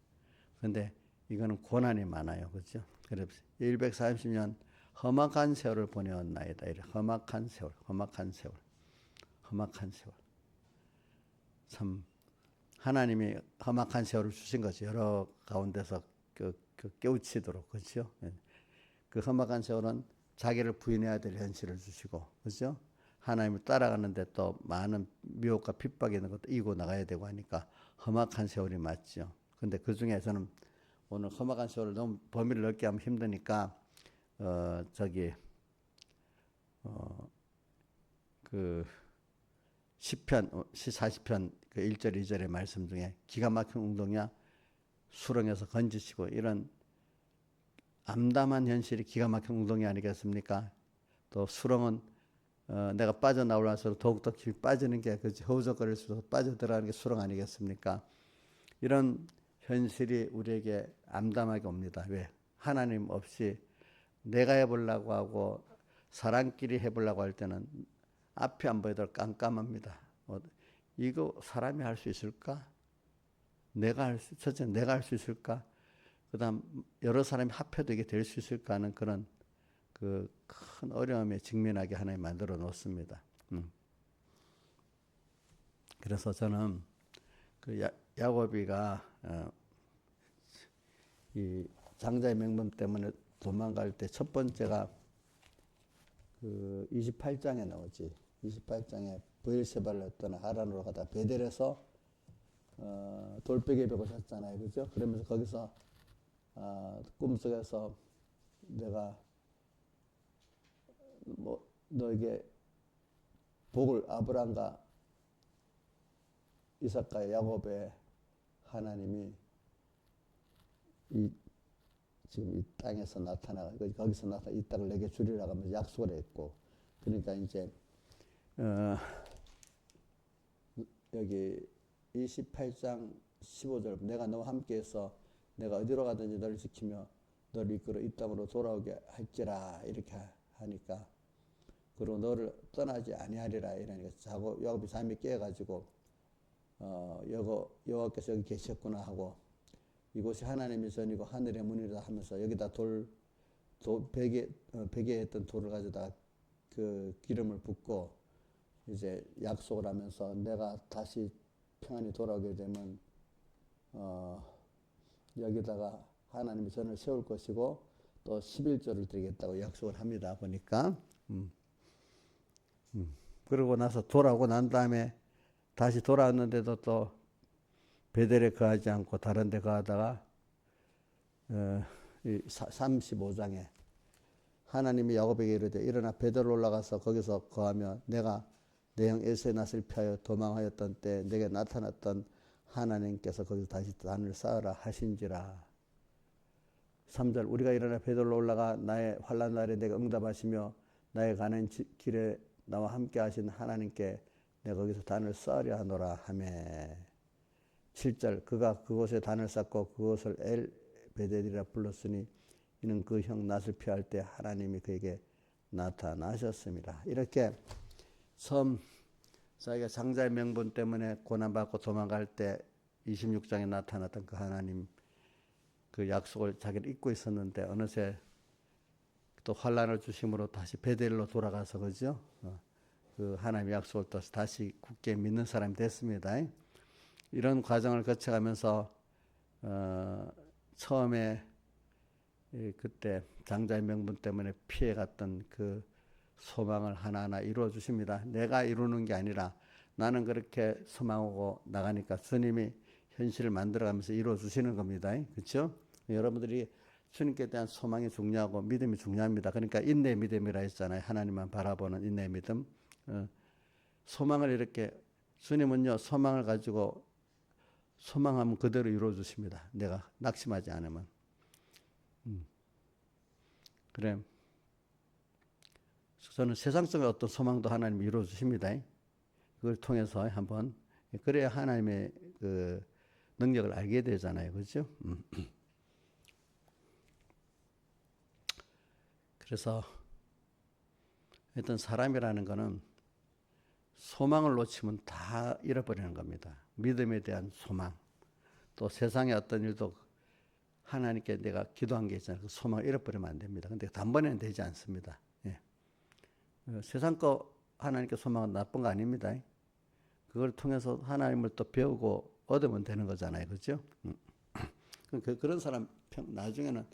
그런데 이거는 고난이 많아요. 그렇죠? 그래서 140년 험악한 세월을 보내었나이다. 이래. 험악한 세월, 험악한 세월, 험악한 세월. 참 하나님이 험악한 세월을 주신 거죠. 여러 가운데서 깨우치도록. 그렇죠? 그 험악한 세월은 자기를 부인해야 될 현실을 주시고, 그렇죠? 하나님을 따라가는데 또 많은 미혹과 핍박이 있는 것도 이고 나가야 되고 하니까 험악한 세월이 맞죠. 근데 그 중에 저는 오늘 험악한 세월을 너무 범위를 넓게 하면 힘드니까 그 시편 40편 그 1절 2절의 말씀 중에 기가 막힌 운동이야 수렁에서 건지시고 이런 암담한 현실이 기가 막힌 운동이 아니겠습니까? 또 수렁은 내가 빠져나올수록 더욱더 깊이 빠지는 게 그렇지 허우적거릴수록 빠져들어가는 게 수렁 아니겠습니까? 이런 현실이 우리에게 암담하게 옵니다. 왜? 하나님 없이 내가 해보려고 하고 사람끼리 해보려고 할 때는 앞이 안 보이도록 깜깜합니다. 이거 사람이 할 수 있을까? 첫째 내가 할 수 있을까? 그 다음 여러 사람이 합해도 이게 될 수 있을까 하는 그런 그 큰 어려움에 직면하게 하나님 만들어 놓습니다. 그래서 저는 그 야곱이가 이 장자의 맹범 때문에 도망갈 때 첫 번째가 그 28장에 나오지. 28장에 브엘세바를 떠나 하란으로 가다 베델에서 돌베개 벽을 샀잖아요. 그죠? 그러면서 거기서 꿈속에서 내가 뭐 너에게 복을 아브람과 이삭과 야곱의 하나님이 지금 이 땅에서 거기서 나타나 이 땅을 내게 주리라고 하면서 약속을 했고, 그러니까 이제 여기 28장 15절 내가 너와 함께해서 내가 어디로 가든지 너를 지키며 너를 이끌어 이 땅으로 돌아오게 할지라 이렇게 하니까 그리고 너를 떠나지 아니하리라 이러니까 야곱이 잠이 깨가지고 여호와께서 여기 계셨구나 하고 이곳이 하나님의 전이고 하늘의 문이라 하면서 여기다 베개에 했던 돌을 가져다 그 기름을 붓고 이제 약속을 하면서 내가 다시 평안히 돌아오게 되면 여기다가 하나님의 전을 세울 것이고 또 11조를 드리겠다고 약속을 합니다. 보니까 그러고 나서 돌아오고 난 다음에 다시 돌아왔는데도 또 베델에 거하지 않고 다른 데 거하다가 35장에 하나님이 야곱에게 이르되 일어나 베델로 올라가서 거기서 거하며 내가 내 형 에서의 낯을 피하여 도망하였던 때 내게 나타났던 하나님께서 거기서 다시 단을 쌓으라 하신지라. 3절 우리가 일어나 베델로 올라가 나의 환난 날에 내가 응답하시며 나의 가는 길에 나와 함께 하신 하나님께 내가 거기서 단을 쌓으려 하노라 하며 7절 그가 그곳에 단을 쌓고 그곳을 엘 베델이라 불렀으니 이는 그 형 낯을 피할 때 하나님이 그에게 나타나셨습니다. 이렇게 처음 자기가 장자의 명분 때문에 고난받고 도망갈 때 26장에 나타났던 그 하나님 그 약속을 자기를 잊고 있었는데 어느새 또 환란을 주심으로 다시 베델로 돌아가서 그죠? 그 하나님의 약속을 또 다시 굳게 믿는 사람이 됐습니다. 이런 과정을 거쳐가면서 처음에 그때 장자의 명분 때문에 피해갔던 그 소망을 하나하나 이루어 주십니다. 내가 이루는 게 아니라 나는 그렇게 소망하고 나가니까 주님이 현실을 만들어가면서 이루어 주시는 겁니다. 그렇죠? 여러분들이 주님께 대한 소망이 중요하고 믿음이 중요합니다. 그러니까 인내의 믿음이라 했잖아요. 하나님만 바라보는 인내의 믿음. 소망을 이렇게 주님은요 소망을 가지고 소망하면 그대로 이루어 주십니다. 내가 낙심하지 않으면. 그래. 저는 세상적인 어떤 소망도 하나님이 이루어 주십니다. 그걸 통해서 한번 그래야 하나님의 그 능력을 알게 되잖아요. 그렇죠? 그래서 어떤 사람이라는 거는 소망을 놓치면 다 잃어버리는 겁니다. 믿음에 대한 소망, 또 세상의 어떤 일도 하나님께 내가 기도한 게 있잖아요. 그 소망을 잃어버리면 안 됩니다. 근데 단번에는 되지 않습니다. 예. 세상 거 하나님께 소망은 나쁜 거 아닙니다. 그걸 통해서 하나님을 또 배우고 얻으면 되는 거잖아요. 그렇죠? 그런 사람 나중에는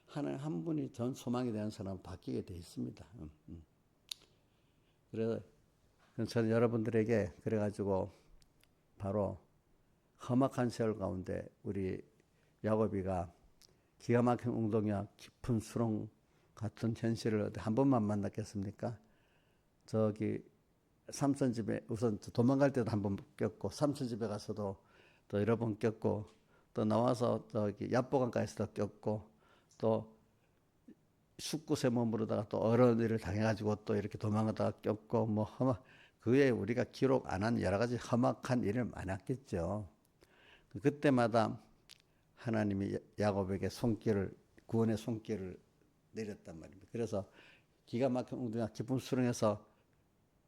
하나님 한 분이 전 소망에 대한 사람 바뀌게 돼 있습니다. 그래서 저는 여러분들에게 그래가지고 바로 험악한 세월 가운데 우리 야곱이가 기가 막힌 웅덩이와 깊은 수렁 같은 현실을 한 번만 만났겠습니까? 저기 삼촌 집에 우선 도망갈 때도 한 번 꼈고, 삼촌 집에 가서도 또 여러 번 꼈고, 또 나와서 저기 야보강가에서도 꼈고, 또 숙구세 몸으로다가 또 어려운 일을 당해가지고 또 이렇게 도망가다가 꼈고, 뭐 그 외에 우리가 기록 안 한 여러 가지 험악한 일을 많았겠죠. 그때마다 하나님이 야곱에게 구원의 손길을 내렸단 말입니다. 그래서 기가 막힌 웅덩이와 깊은 수렁에서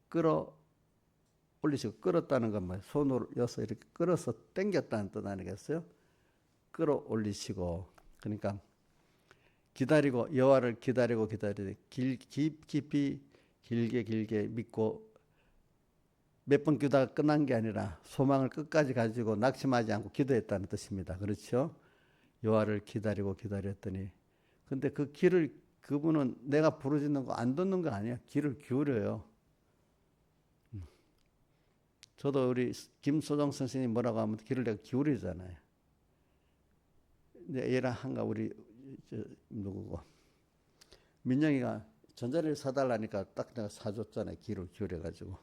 끌어올리시고, 끌었다는 건 뭐예요? 손으로 여서 이렇게 끌어서 당겼다는 뜻 아니겠어요? 끌어올리시고, 그러니까 기다리고, 여호와를 기다리고 깊이 길게 믿고 몇 번 기도가 끝난 게 아니라 소망을 끝까지 가지고 낙심하지 않고 기도했다는 뜻입니다. 그렇죠? 여호와를 기다렸더니, 근데 그 길을 그분은 내가 부르짖는 거 안 듣는 거 아니야. 길을 기울여요. 저도 우리 김소정 선생님 뭐라고 하면 길을 내가 기울이잖아요. 근데 얘랑 한가 우리 누구고 민영이가 전자레를 사달라니까 딱 내가 사줬잖아요. 길을 기울여가지고.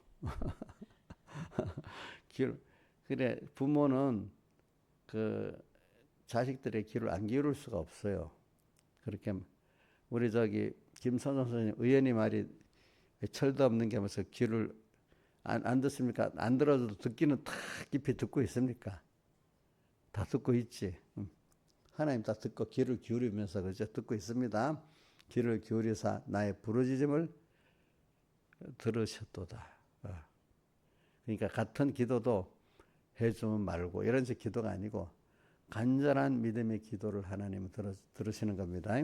그래 부모는 그 자식들의 귀를 안 기울일 수가 없어요. 그렇게 우리 저기 김선호 선생님 의원이 말이 철도 없는 게 하면서 귀를 안 듣습니까? 안 들어도 듣기는 다 깊이 듣고 있습니까? 다 듣고 있지. 하나님 다 듣고 귀를 기울이면서 그죠? 듣고 있습니다. 귀를 기울이사 나의 부르짖음을 들으셨도다. 그러니까 같은 기도도 해주면 말고 이런 식 기도가 아니고 간절한 믿음의 기도를 하나님은 들으시는 겁니다.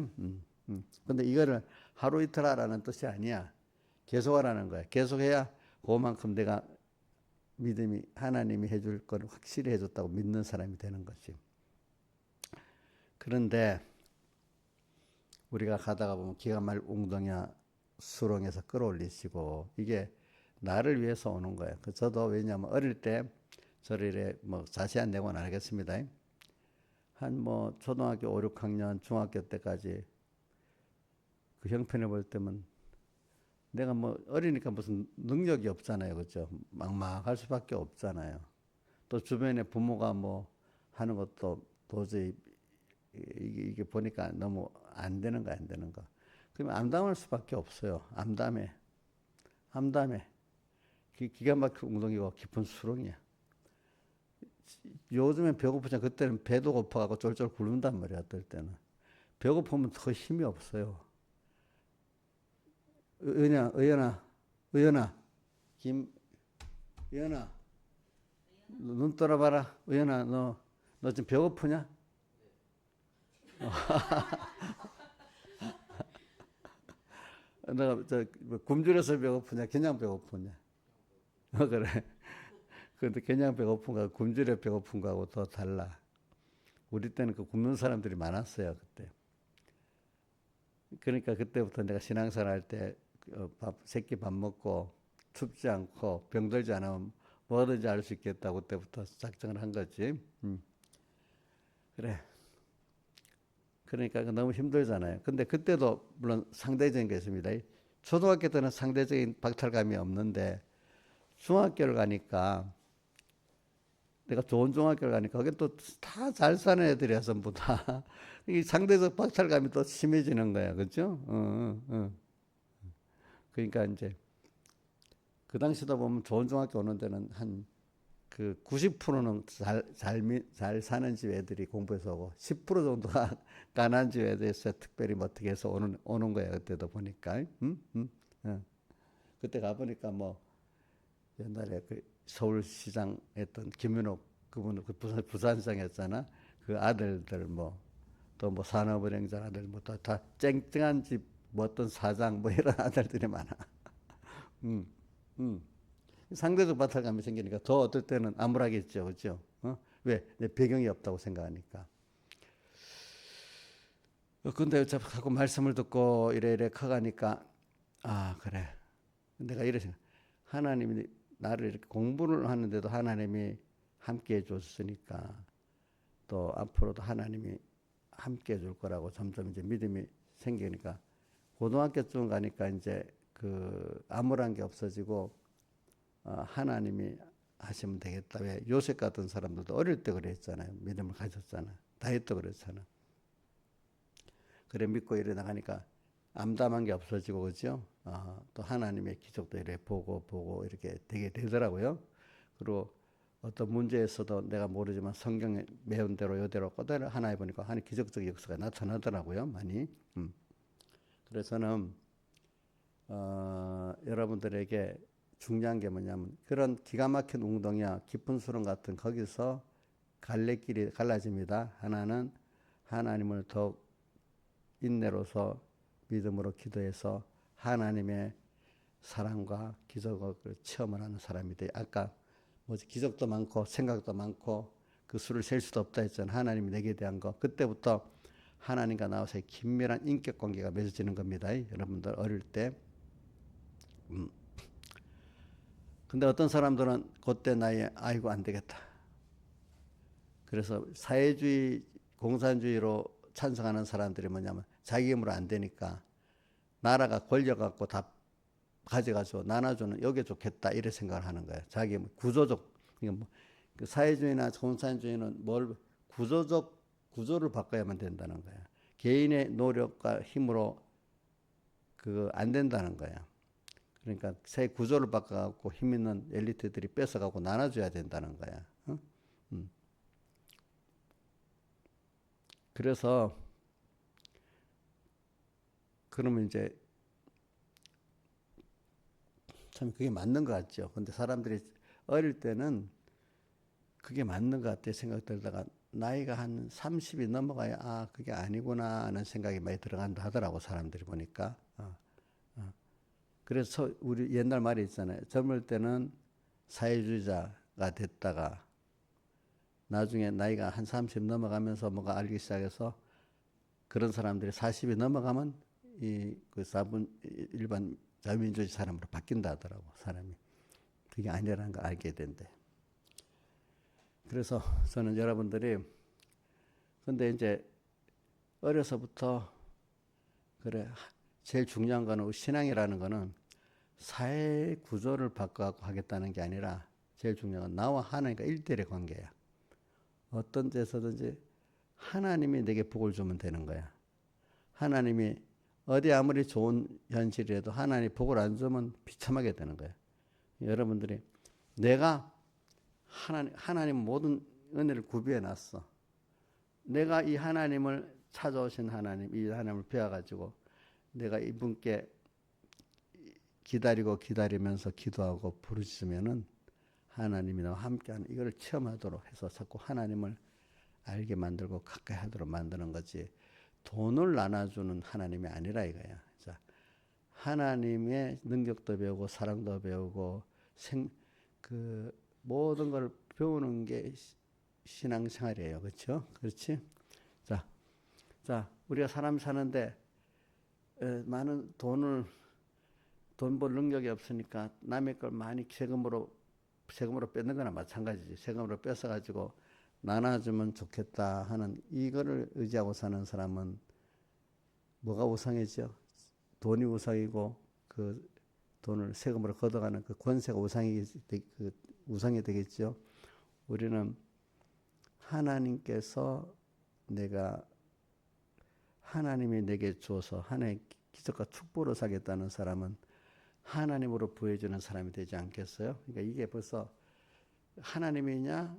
근데 이거를 하루 이틀 하라는 뜻이 아니야. 계속 하라는 거야. 계속해야 그만큼 내가 믿음이 하나님이 해줄 걸 확실히 해줬다고 믿는 사람이 되는 거지. 그런데 우리가 가다가 보면 기가 막힐 웅덩이와 수렁에서 끌어올리시고 이게 나를 위해서 오는 거예요. 저도 왜냐하면 어릴 때 저를 뭐 자세한 내용은 안 하겠습니다. 한 뭐 초등학교 5, 6학년 중학교 때까지 그 형편을 볼 때면 내가 뭐 어리니까 무슨 능력이 없잖아요. 그죠? 막막할 수밖에 없잖아요. 또 주변에 부모가 뭐 하는 것도 도저히 이게 보니까 너무 안 되는 거. 그러면 암담할 수밖에 없어요. 암담해. 기가 막힌 웅덩이고 깊은 수렁이야. 요즘엔 배고프잖아. 그때는 배도 고파가고 쫄쫄 굶는단 말이야. 어떨 때는. 배고프면 더 힘이 없어요. 의연아, 의연아, 눈 떠라봐라. 의연아, 너 지금 배고프냐? 내가 굶주려서 배고프냐, 그냥 배고프냐? 그래. 그런데 그냥 배고픈 거하고 굶주려 배고픈 거하고 더 달라. 우리 때는 그 굶는 사람들이 많았어요, 그때. 그러니까 그때부터 내가 신앙생활 할 때 새끼 밥 먹고 춥지 않고 병들지 않으면 뭐든지 할 수 있겠다고 그때부터 작정을 한 거지. 그래. 그러니까 너무 힘들잖아요. 근데 그때도 물론 상대적인 게 있습니다. 초등학교 때는 상대적인 박탈감이 없는데 중학교를 가니까 내가 좋은 중학교를 가니까 거기 또 다 잘 사는 애들이야 전부 다. 이 상대적 박탈감이 또 심해지는 거야, 그렇죠? 그러니까 이제 그 당시다 보면 좋은 중학교 오는 데는 한 그 90%는 잘 사는 집 애들이 공부해서 오고 10% 정도가 가난한 집 애들에서 특별히 뭐 어떻게 해서 오는 거야 그때도 보니까. 그때 가 보니까 뭐 옛날에 그 서울시장 했던 김윤옥 그분 그 부산시장이었잖아. 그 아들들 뭐 또 뭐 산업은행장 아들 뭐 다 쨍쨍한 집 뭐 어떤 사장 뭐 이런 아들들이 많아. 음, 음. 상대적 박탈감이 생기니까 더 어떨 때는 암울하겠죠, 그렇죠? 왜? 내 배경이 없다고 생각하니까. 근데 자꾸 말씀을 듣고 이래 커가니까 아 그래. 내가 이래 생각. 하나님이 나를 이렇게 공부를 하는데도 하나님이 함께 해줬으니까 또 앞으로도 하나님이 함께 해줄 거라고 점점 이제 믿음이 생기니까 고등학교쯤 가니까 이제 그 암울한 게 없어지고 하나님이 하시면 되겠다. 왜 요셉 같은 사람들도 어릴 때 그랬잖아요. 믿음을 가졌잖아. 다윗도 그랬잖아. 그래 믿고 이래 나가니까 암담한 게 없어지고 그죠? 또 하나님의 기적도 이렇게 보고 이렇게 되게 되더라고요. 그리고 어떤 문제에서도 내가 모르지만 성경에 매운 대로 이대로 그대로 하나에 보니까 하나님 기적적 역사가 나타나더라고요. 많이. 그래서는 여러분들에게 중요한 게 뭐냐면 그런 기가 막힌 웅덩이와 깊은 수렁 같은 거기서 갈래길이 갈라집니다. 하나는 하나님을 더욱 인내로서 믿음으로 기도해서 하나님의 사랑과 기적을 체험을 하는 사람이 돼. 아까 뭐지 기적도 많고 생각도 많고 그 수를 셀 수도 없다 했잖아. 하나님이 내게 대한 거. 그때부터 하나님과 나와서의 긴밀한 인격 관계가 맺어지는 겁니다. 여러분들 어릴 때. 근데 어떤 사람들은 그때 나이에 아이고 안 되겠다. 그래서 사회주의 공산주의로 찬성하는 사람들이 뭐냐면 자기 힘으로 안 되니까 나라가 권력갖고 다 가져가서 나눠주는 여기 좋겠다 이래 생각을 하는 거예요. 자기 구조적 그러니까 뭐 그 사회주의나 공산주의는 뭘 구조를 바꿔야만 된다는 거야. 개인의 노력과 힘으로 그거 안 된다는 거야. 그러니까 새 구조를 바꿔갖고 힘 있는 엘리트들이 뺏어가고 나눠줘야 된다는 거야. 그래서 그러면 이제 참 그게 맞는 것 같죠. 근데 사람들이 어릴 때는 그게 맞는 것 같아 생각 들다가 나이가 한 30이 넘어가야 그게 아니구나 하는 생각이 많이 들어간다 하더라고 사람들이 보니까. 그래서 우리 옛날 말이 있잖아요. 젊을 때는 사회주의자가 됐다가 나중에 나이가 한 30 넘어가면서 뭔가 알기 시작해서 그런 사람들이 40이 넘어가면 그 일반 자유민주주의 사람으로 바뀐다 하더라고 사람이. 그게 아니라는 걸 알게 된대. 그래서 저는 여러분들이 근데 이제 어려서부터 그래 제일 중요한 거는 신앙이라는 거는 사회 구조를 바꿔갖고 하겠다는 게 아니라 제일 중요한 건 나와 하나님과 1대1의 관계야. 어떤 데서든지 하나님이 내게 복을 주면 되는 거야. 하나님이 어디 아무리 좋은 현실이라도 하나님이 복을 안 주면 비참하게 되는 거야. 여러분들이 내가 하나님 모든 은혜를 구비해 놨어. 내가 이 하나님을 찾아오신 하나님, 이 하나님을 배워가지고 내가 이분께 기다리면서 기도하고 부르짖으면은 하나님이 나와 함께하는 이걸 체험하도록 해서 자꾸 하나님을 알게 만들고 가까이 하도록 만드는 거지. 돈을 나눠주는 하나님이 아니라 이거야. 자, 하나님의 능력도 배우고 사랑도 배우고 그 모든 걸 배우는 게 신앙생활이에요. 그렇죠? 그렇지? 자, 우리가 사람 사는데 많은 돈 벌 능력이 없으니까 남의 걸 많이 세금으로 뺏는 거나 마찬가지지. 세금으로 뺏어가지고 나눠주면 좋겠다 하는 이거를 의지하고 사는 사람은 뭐가 우상이죠? 돈이 우상이고 그 돈을 세금으로 걷어가는 그 권세가 우상이 되겠죠. 우리는 하나님이 내게 주어서 하나님의 기적과 축복으로 살겠다는 사람은 하나님으로 부여주는 사람이 되지 않겠어요? 그러니까 이게 벌써 하나님이냐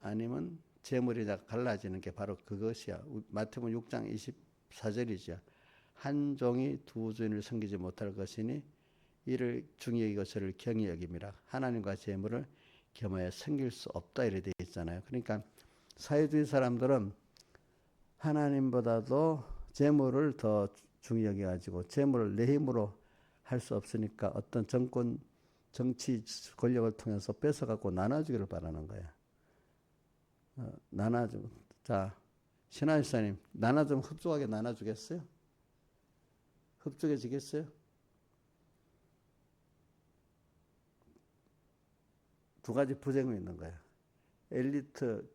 아니면 재물이냐 갈라지는 게 바로 그것이야. 마태복음 6장 24절이죠. 한 종이 두 주인을 섬기지 못할 것이니 이를 중히 여기고 저를 경히 여김이라. 하나님과 재물을 겸하여 섬길 수 없다 이래 되어 있잖아요. 그러니까 사회주의 사람들은 하나님보다도 재물을 더 중히 여겨가지고 재물을 내 힘으로 할 수 없으니까 어떤 정권, 정치 권력을 통해서 뺏어갖고 나눠주기를 바라는 거야. 나눠주고. 자, 신하일사님, 나눠주면 흡족하게 나눠주겠어요? 흡족해지겠어요? 두 가지 부작용이 있는 거야. 엘리트,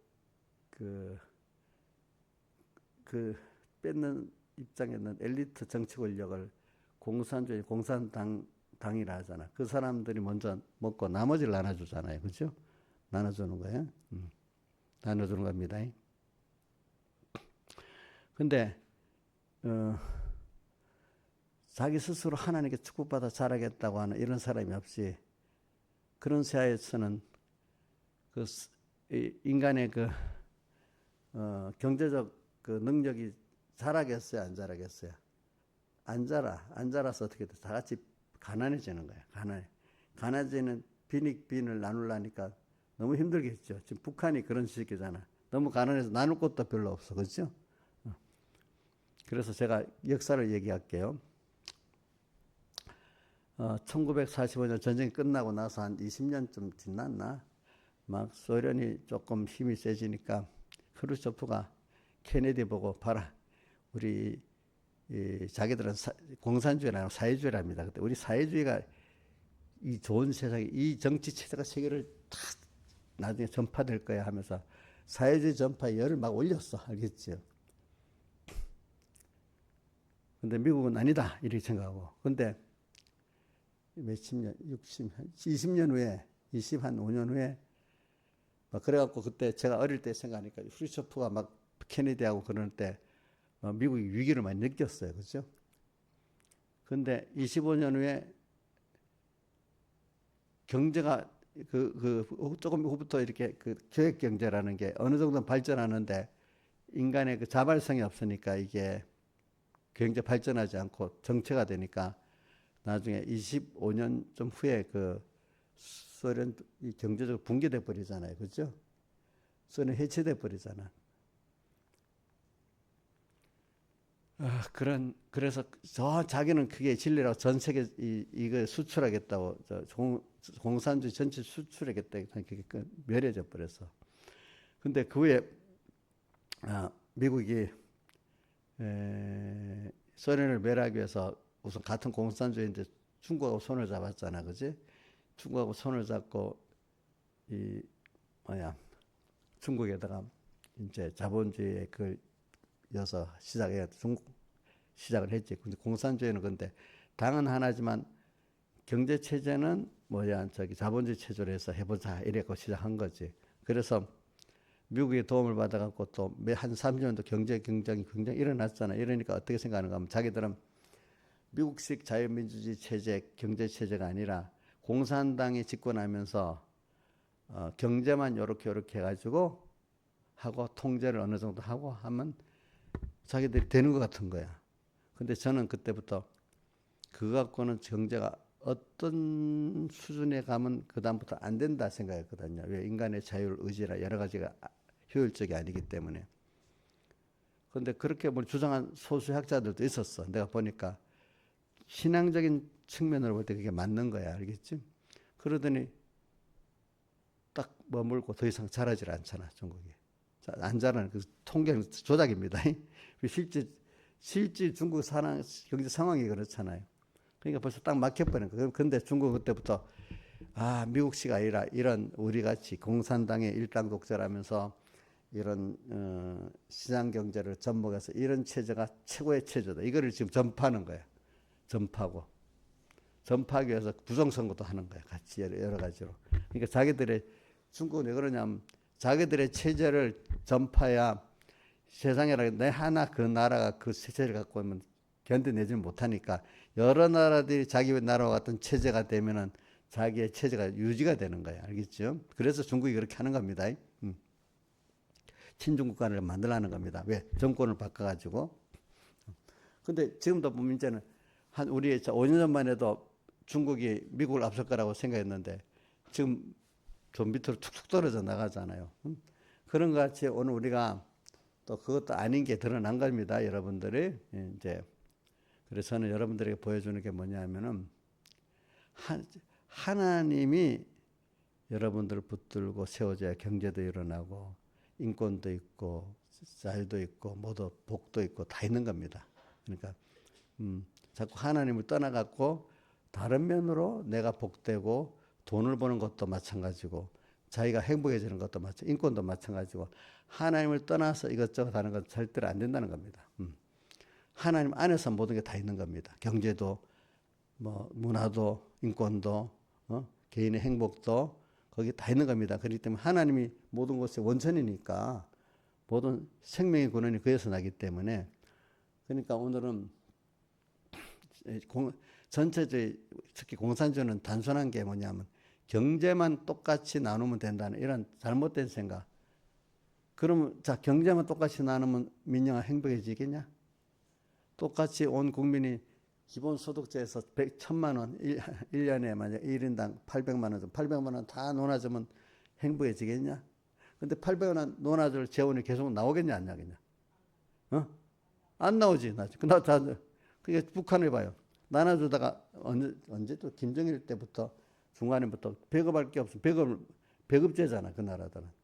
뺏는 입장에는 엘리트 정치 권력을 공산주의, 공산당이라 하잖아. 그 사람들이 먼저 먹고 나머지를 나눠주잖아요. 그죠? 나눠주는 거예요. 나눠주는 겁니다. 근데, 자기 스스로 하나님께 축복받아 자라겠다고 하는 이런 사람이 없이 그런 사회에서는 그 인간의 경제적 능력이 자라겠어요? 안 자라겠어요? 안 자라서 어떻게 돼? 다 같이 가난해지는 거야. 가난해지는 빈을 나누려니까 너무 힘들겠죠. 지금 북한이 그런 시기잖아. 너무 가난해서 나눌 것도 별로 없어. 그렇죠? 그래서 제가 역사를 얘기할게요. 1945년 전쟁이 끝나고 나서 한 20년쯤 지났나? 막 소련이 조금 힘이 세지니까 크루스초프가 케네디 보고 봐라. 우리 자기들은 공산주의라고 사회주의랍니다. 그때 우리 사회주의가 이 좋은 세상에 이 정치 체제가 세계를 다 나중에 전파될 거야 하면서 사회주의 전파에 열을 막 올렸어. 알겠죠? 근데 미국은 아니다. 이렇게 생각하고. 근데 몇십 년, 20년 후에, 25년 후에, 막 그래갖고 그때 제가 어릴 때 생각하니까 후르쇼프가 막 케네디하고 그럴 때 미국이 위기를 많이 느꼈어요. 그죠? 근데 25년 후에 경제가 조금 후부터 이렇게 계획 경제라는 게 어느 정도 발전하는데 인간의 자발성이 없으니까 이게 경제 발전하지 않고 정체가 되니까 나중에 25년 좀 후에 소련 경제적으로 붕괴돼 버리잖아요. 그죠? 소련 해체돼 버리잖아. 그래서 자기는 그게 진리라고 전 세계 이걸 수출하겠다고, 공산주의 전체 수출하겠다. 그게 멸해져 버렸어. 근데 그 후에, 미국이, 소련을 멸하기 위해서 우선 같은 공산주의인데 중국하고 손을 잡았잖아. 그지? 중국하고 손을 잡고, 중국에다가 이제 자본주의에 여서 시작을 했지. 근데 공산주의는 근데 당은 하나지만 경제 체제는 자본주의 체제로 해서 해보자 이래고 시작한 거지. 그래서 미국의 도움을 받아갖고 또 한 30년도 경제 경쟁이 굉장히 일어났잖아. 이러니까 어떻게 생각하는가 하면 자기들은 미국식 자유민주주의 체제, 경제 체제가 아니라 공산당이 집권하면서 경제만 요렇게 해가지고 하고 통제를 어느 정도 하고 하면 자기들이 되는 것 같은 거야. 근데 저는 그때부터 그거 갖고는 경제가 어떤 수준에 가면 그다음부터 안 된다 생각했거든요. 왜? 인간의 자율 의지라 여러 가지가 효율적이 아니기 때문에. 그런데 그렇게 뭘 주장한 소수 학자들도 있었어. 내가 보니까 신앙적인 측면으로 볼 때 그게 맞는 거야. 알겠지? 그러더니 딱 머물고 더 이상 자라질 않잖아, 중국이. 안 자라는 통계는 조작입니다. 실제 중국 경제 상황이 그렇잖아요. 그러니까 벌써 딱 막혀버린 거예요. 그런데 중국은 그때부터 미국식 아니라 이런 우리 같이 공산당의 일당 독재라면서 이런 시장 경제를 접목해서 이런 체제가 최고의 체제다. 이거를 지금 전파하는 거야. 전파하기 위해서 부정선거도 하는 거야. 같이 여러 가지로. 그러니까 중국은 왜 그러냐면 자기들의 체제를 전파해야 세상에 내 하나 그 나라가 그 체제를 갖고 오면 견뎌내지 못하니까 여러 나라들이 자기 나라와 같은 체제가 되면은 자기의 체제가 유지가 되는 거야. 알겠죠? 그래서 중국이 그렇게 하는 겁니다. 친중국가를 만들라는 겁니다. 왜? 정권을 바꿔가지고. 근데 지금도 보면 이제는 우리 5년 전만 해도 중국이 미국을 앞설 거라고 생각했는데 지금 좀 밑으로 툭툭 떨어져 나가잖아요. 그런 것 같이 오늘 우리가 또 그것도 아닌 게 드러난 겁니다. 여러분들이 이제 그래서 저는 여러분들에게 보여주는 게 뭐냐면은 하나님이 여러분들을 붙들고 세워줘야 경제도 일어나고 인권도 있고 자유도 있고 모두 복도 있고 다 있는 겁니다. 그러니까 자꾸 하나님을 떠나갖고 다른 면으로 내가 복되고 돈을 버는 것도 마찬가지고 자기가 행복해지는 것도 마찬가지고 인권도 마찬가지고 하나님을 떠나서 이것저것 하는 건 절대로 안 된다는 겁니다. 하나님 안에서 모든 게 다 있는 겁니다. 경제도 뭐 문화도 인권도 개인의 행복도 거기 다 있는 겁니다. 그렇기 때문에 하나님이 모든 것의 원천이니까 모든 생명의 근원이 그에서 나기 때문에 그러니까 오늘은 전체적인 특히 공산주의는 단순한 게 뭐냐면 경제만 똑같이 나누면 된다는 이런 잘못된 생각. 그러면 자 경제만 똑같이 나누면 민영아 행복해지겠냐? 똑같이 온 국민이 기본소득제에서 1,000만 원 1년에 만약 1인당 800만 원 800만 원 다 논아주면 행복해지겠냐? 근데 800원 논아줄 재원이 계속 나오겠냐 안 나오겠냐? 안 나오지. 그게 북한을 봐요. 나눠주다가 언제 또 김정일 때부터 중간에부터 배급할 게 없어. 배급제잖아 그 나라들은.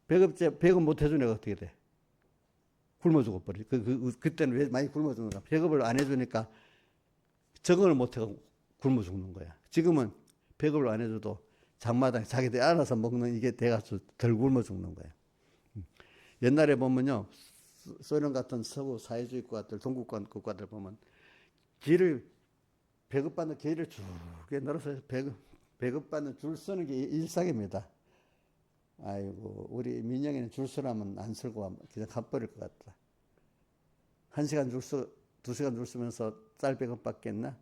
배급 못 해주니까 어떻게 돼? 굶어 죽어버리. 그때는 왜 많이 굶어 죽는가? 배급을 안 해주니까 적응을 못해서 굶어 죽는 거야. 지금은 배급을 안 해줘도 장마당 자기들이 알아서 먹는 이게 돼가지고 덜 굶어 죽는 거야. 옛날에 보면요, 소련 같은 서구 사회주의 국가들, 동구권 국가들 보면 배급받는 길을 쭉 늘어서 배급받는 줄 서는 게 일상입니다. 아이고, 우리 민영이는 줄 서라면 안 서고 그냥 가버릴 것 같다. 1시간 줄 서, 2시간 줄 서면서 쌀 배급 받겠나?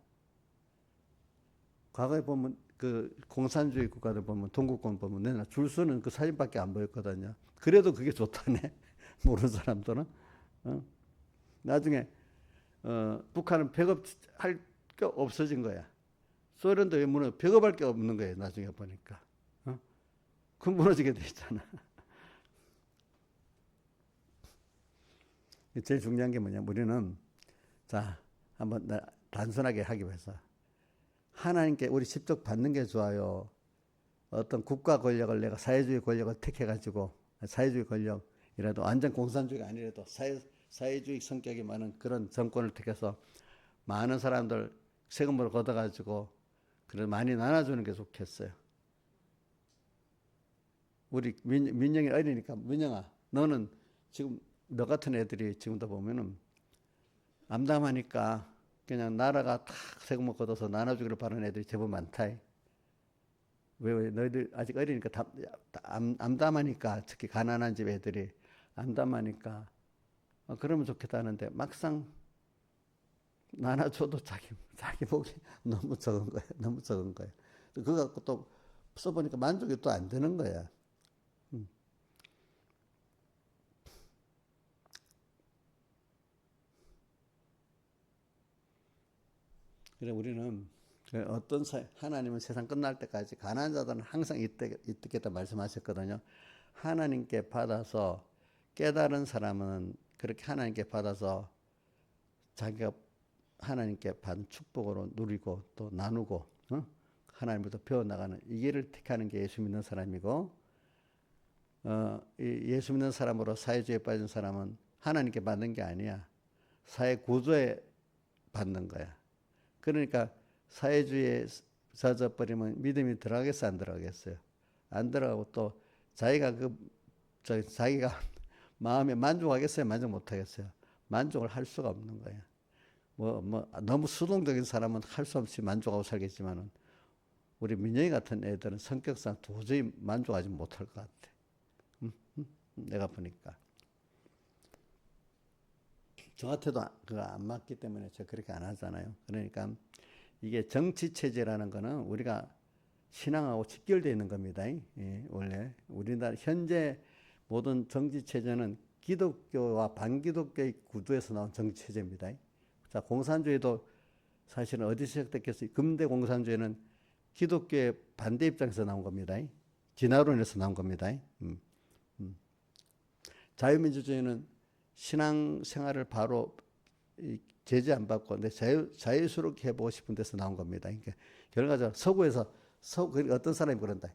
과거에 보면 그 공산주의 국가들 보면 동구권 보면 내가 줄 서는 그 사진밖에 안 보였거든요. 그래도 그게 좋다네. 모르는 사람들은. 나중에 북한은 배급할 게 없어진 거야. 소련도 왜 배급할 게 없는 거예요. 나중에 보니까. 그 무너지게 돼 있잖아. 제일 중요한 게 뭐냐. 우리는 자 한번 단순하게 하기 위해서 하나님께 우리 직접 받는 게 좋아요. 어떤 국가 권력을 내가 사회주의 권력을 택해가지고 사회주의 권력이라도 완전 공산주의가 아니라도 사회주의 성격이 많은 그런 정권을 택해서 많은 사람들 세금으로 걷어가지고 그래 많이 나눠주는 게 좋겠어요. 우리 민영이 어리니까 민영아 너는 지금 너 같은 애들이 지금도 보면은 암담하니까 그냥 나라가 다 세금을 걷어서 나눠주기를 바라는 애들이 제법 많다. 왜 너희들 아직 어리니까 암담하니까 특히 가난한 집 애들이 암담하니까 그러면 좋겠다는데 막상 나눠줘도 자기 복이 너무 적은 거야. 너무 적은 거야. 그거 갖고 또 써보니까 만족이 또 안 되는 거야. 그래 우리는 어떤 하나님은 세상 끝날 때까지 가난한 자들은 항상 있겠다 말씀하셨거든요. 하나님께 받아서 깨달은 사람은 그렇게 하나님께 받아서 자기가 하나님께 받은 축복으로 누리고 또 나누고 하나님부터 배워나가는 이 길을 택하는 게 예수 믿는 사람이고 예수 믿는 사람으로 사회주의에 빠진 사람은 하나님께 받는 게 아니야. 사회 구조에 받는 거야. 그러니까 사회주의에 젖어버리면 믿음이 들어가겠어요? 안 들어가겠어요? 안 들어가고 또 자기가 자기가 마음에 만족하겠어요? 만족 못하겠어요? 만족을 할 수가 없는 거예요. 너무 수동적인 사람은 할 수 없이 만족하고 살겠지만은 우리 민영이 같은 애들은 성격상 도저히 만족하지 못할 것 같아. 내가 보니까. 저한테도 그거 안 맞기 때문에 제가 그렇게 안 하잖아요. 그러니까 이게 정치체제라는 거는 우리가 신앙하고 직결되어 있는 겁니다. 예, 원래 우리나라 현재 모든 정치체제는 기독교와 반기독교의 구도에서 나온 정치체제입니다. 자, 공산주의도 사실은 어디서 시작됐겠어요? 근대 공산주의는 기독교의 반대 입장에서 나온 겁니다. 진화론에서 나온 겁니다. 자유민주주의는 신앙생활을 바로 제재 안 받고 내 자유스럽게 해보고 싶은 데서 나온 겁니다. 그러니까 결과적으로 서구에서 어떤 사람이 그런다.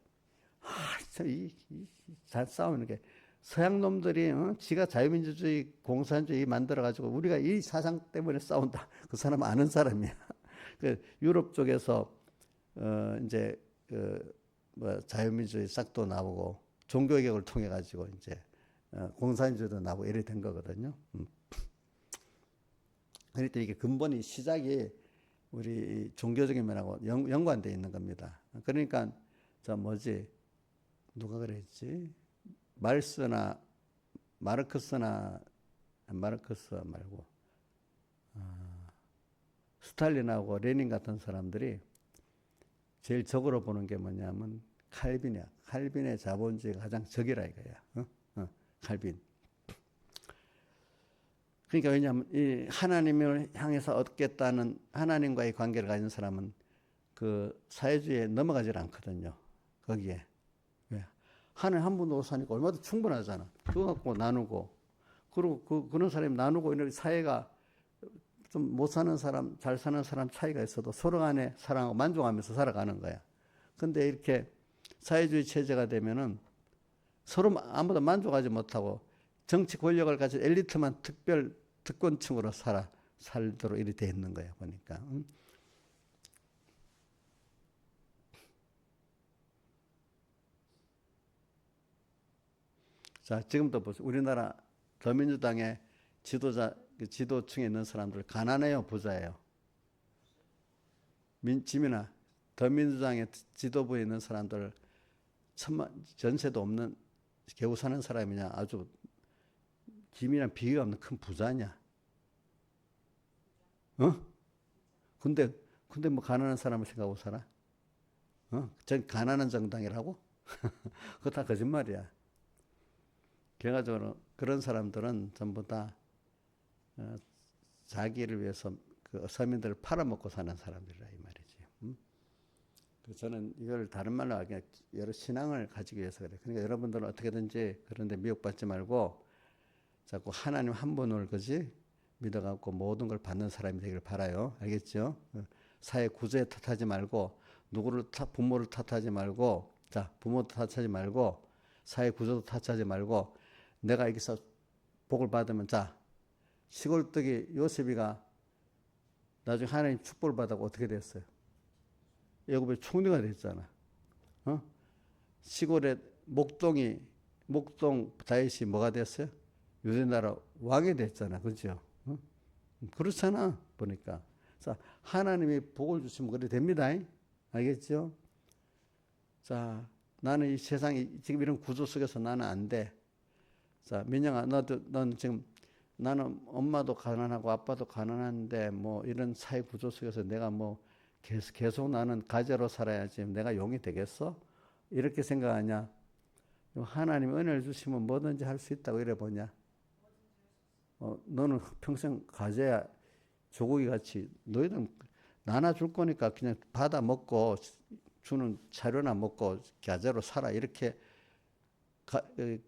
잘 싸우는 게 서양 놈들이 지가 자유민주주의 공산주의 만들어가지고 우리가 이 사상 때문에 싸운다. 그 사람 아는 사람이야. 그 유럽 쪽에서 이제 뭐 자유민주주의 싹도 나오고 종교개혁을 통해 가지고 이제 공산주의도 나오고 이래 된 거거든요. 그러니까 이게 근본이 시작이 우리 종교적인 면하고 연관되어 있는 겁니다. 그러니까 누가 그랬지? 마르크스 말고 스탈린하고 레닌 같은 사람들이 제일 적으로 보는 게 뭐냐면 칼빈이야. 칼빈의 자본주의가 가장 적이라 이거야. 칼빈. 그러니까 왜냐하면 이 하나님을 향해서 얻겠다는 하나님과의 관계를 가진 사람은 그 사회주의에 넘어가질 않거든요. 거기에. 왜? 하나님 한 분으로 사니까 얼마나 충분하잖아. 그거 갖고 나누고. 그리고 그런 사람이 나누고 이런 사회가 좀 못 사는 사람, 잘 사는 사람 차이가 있어도 서로 간에 사랑하고 만족하면서 살아가는 거야. 근데 이렇게 사회주의 체제가 되면은 서로 아무도 만족하지 못하고 정치 권력을 가진 엘리트만 특권층으로 살도록 이렇게 돼 있는 거야, 보니까. 자, 지금도 보세요. 우리나라 더민주당의 지도층에 있는 사람들 가난해요, 부자예요? 지민아, 더민주당의 지도부에 있는 사람들 전세도 없는 겨우 사는 사람이냐, 아주 김이랑 비교가 없는 큰 부자냐? 근데 뭐 가난한 사람을 생각하고 살아? 전 가난한 정당이라고? 그거 다 거짓말이야. 결과적으로 그런 사람들은 전부 다 자기를 위해서 그 서민들을 팔아먹고 사는 사람들이라 이 말이지. 그래서 저는 이걸 다른 말로 하기에 여러 신앙을 가지기 위해서 그래. 그러니까 여러분들은 어떻게든지 그런데 미혹받지 말고 자꾸 하나님 한 분을 믿어갖고 모든 걸 받는 사람이 되길 바라요. 알겠죠? 사회 구조에 탓하지 말고 부모를 탓하지 말고 부모도 탓하지 말고 사회 구조도 탓하지 말고 내가 여기서 복을 받으면 시골뜨기 요셉이가 나중에 하나님 축복을 받아고 어떻게 됐어요? 애굽의 총리가 됐잖아. 시골의 목동 다윗이 뭐가 됐어요? 유대나라 왕이 됐잖아. 그죠? 그렇잖아. 보니까. 자, 하나님이 복을 주시면 그래 됩니다. 알겠죠? 자, 나는 이 세상이 지금 이런 구조 속에서 나는 안 돼. 자, 민영아, 넌 지금 나는 엄마도 가난하고 아빠도 가난한데 뭐 이런 사회 구조 속에서 내가 뭐 계속 나는 가재로 살아야지 내가 용이 되겠어? 이렇게 생각하냐? 하나님 은혜를 주시면 뭐든지 할 수 있다고 이래 보냐? 너는 평생 가재야 조국이 같이 너희들은 나눠줄 거니까 그냥 받아 먹고 주는 자료나 먹고 가재로 살아 이렇게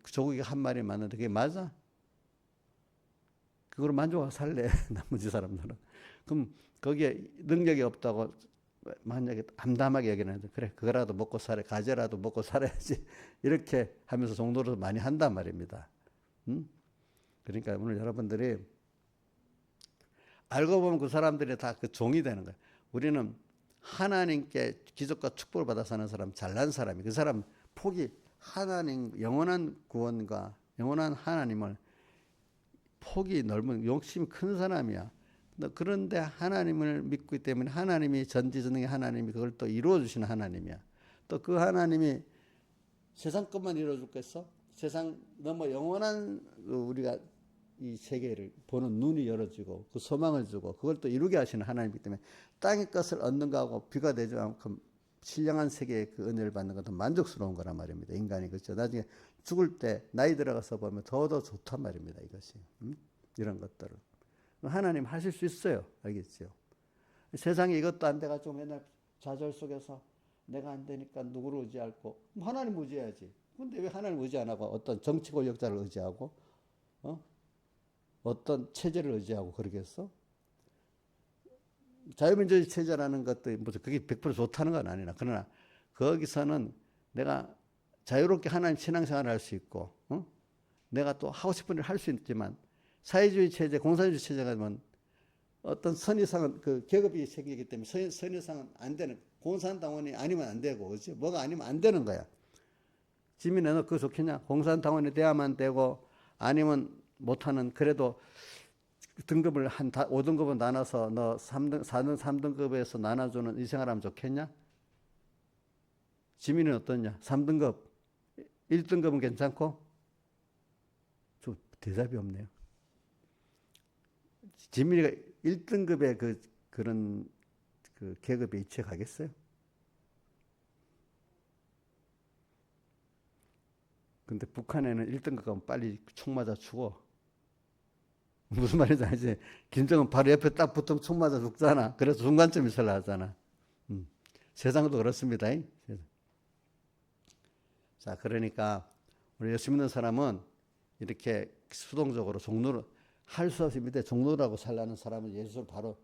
조국이 한 말이 맞는데 그게 맞아? 그걸 만족하고 살래 나머지 사람들은. 그럼 거기에 능력이 없다고 만약에 담담하게 얘기하는데 그래 그거라도 먹고 살아 가재라도 먹고 살아야지 이렇게 하면서 종도를 많이 한단 말입니다. 그러니까 오늘 여러분들이 알고 보면 그 사람들이 다 그 종이 되는 거예요. 우리는 하나님께 기적과 축복을 받아 사는 사람, 잘난 사람이 그 사람 폭이 하나님 영원한 구원과 영원한 하나님을 폭이 넓은 욕심이 큰 사람이야. 그런데 하나님을 믿고 있기 때문에 하나님이 전지전능의 하나님이 그걸 또 이루어 주시는 하나님이야. 또 그 하나님이 세상 것만 이루어 줄겠어? 세상 너무 영원한 우리가 이 세계를 보는 눈이 열어지고 그 소망을 주고 그걸 또 이루게 하시는 하나님이기 때문에 땅의 것을 얻는 거하고 비가 되지 않고 신령한 세계의 그 은혜를 받는 것도 만족스러운 거란 말입니다. 인간이 그렇죠. 나중에 죽을 때 나이 들어가서 보면 더 좋단 말입니다. 이것이 이런 것들을 하나님 하실 수 있어요. 알겠죠? 세상에 이것도 안 돼가지고 맨날 좌절 속에서 내가 안 되니까 누구를 의지할고 하나님 의지해야지. 근데 왜 하나님 의지 안 하고 어떤 정치 권력자를 의지하고 어? 어떤 체제를 의지하고 그러겠어? 자유민주주의 체제라는 것도 무슨 그게 100% 좋다는 건 아니라 그러나 거기서는 내가 자유롭게 하나님 신앙생활을 할 수 있고 내가 또 하고 싶은 일을 할 수 있지만 사회주의 체제, 공산주의 체제가 되면 어떤 선이상은 그 계급이 생기기 때문에 선이상은 안 되는 공산당원이 아니면 안 되고 그렇지? 뭐가 아니면 안 되는 거야. 지민아 너 그거 좋겠냐? 공산당원이 돼야만 되고 아니면 못하는 그래도 등급을 한 5등급을 나눠서 너 3등, 4등, 3등급에서 나눠주는 이 생활하면 좋겠냐? 지민이는 어떠냐? 3등급, 1등급은 괜찮고? 좀 대답이 없네요. 지민이가 1등급의 그런 그 계급에 이치해 가겠어요? 근데 북한에는 1등급 가면 빨리 총 맞아 죽어. 무슨 말인지 알지? 김정은 바로 옆에 딱 붙으면 총 맞아 죽잖아. 그래서 중간점 있으려 하잖아. 세상도 그렇습니다. 자, 그러니까 우리 예수 믿는 사람은 이렇게 수동적으로 종로를 할 수 없이 믿어 종로라고 살라는 사람은 예수를 바로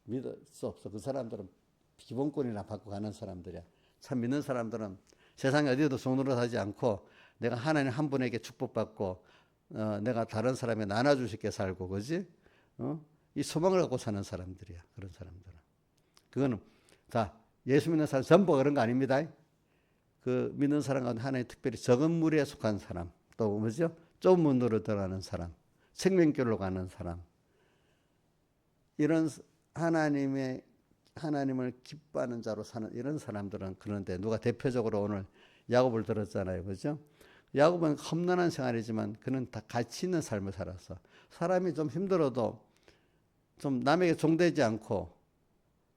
믿을 수 없어. 그 사람들은 기본권이나 받고 가는 사람들이야. 참 믿는 사람들은 세상에 어디에도 종로를 하지 않고 내가 하나님 한 분에게 축복받고 내가 다른 사람에 나눠줄 수 있게 살고 그지? 이 소망을 갖고 사는 사람들이야. 그런 사람들은. 그거는 자 예수 믿는 사람 전부가 그런 거 아닙니다. 그 믿는 사람 가운데 하나의 특별히 적은 무리에 속한 사람 또 뭐죠? 좁은 문으로 들어가는 사람 생명길로 가는 사람 이런 하나님을 기뻐하는 자로 사는 이런 사람들은 그런데 누가 대표적으로 오늘 야곱을 들었잖아요. 그죠? 야곱은 험난한 생활이지만 그는 다 가치 있는 삶을 살았어. 사람이 좀 힘들어도 좀 남에게 종되지 않고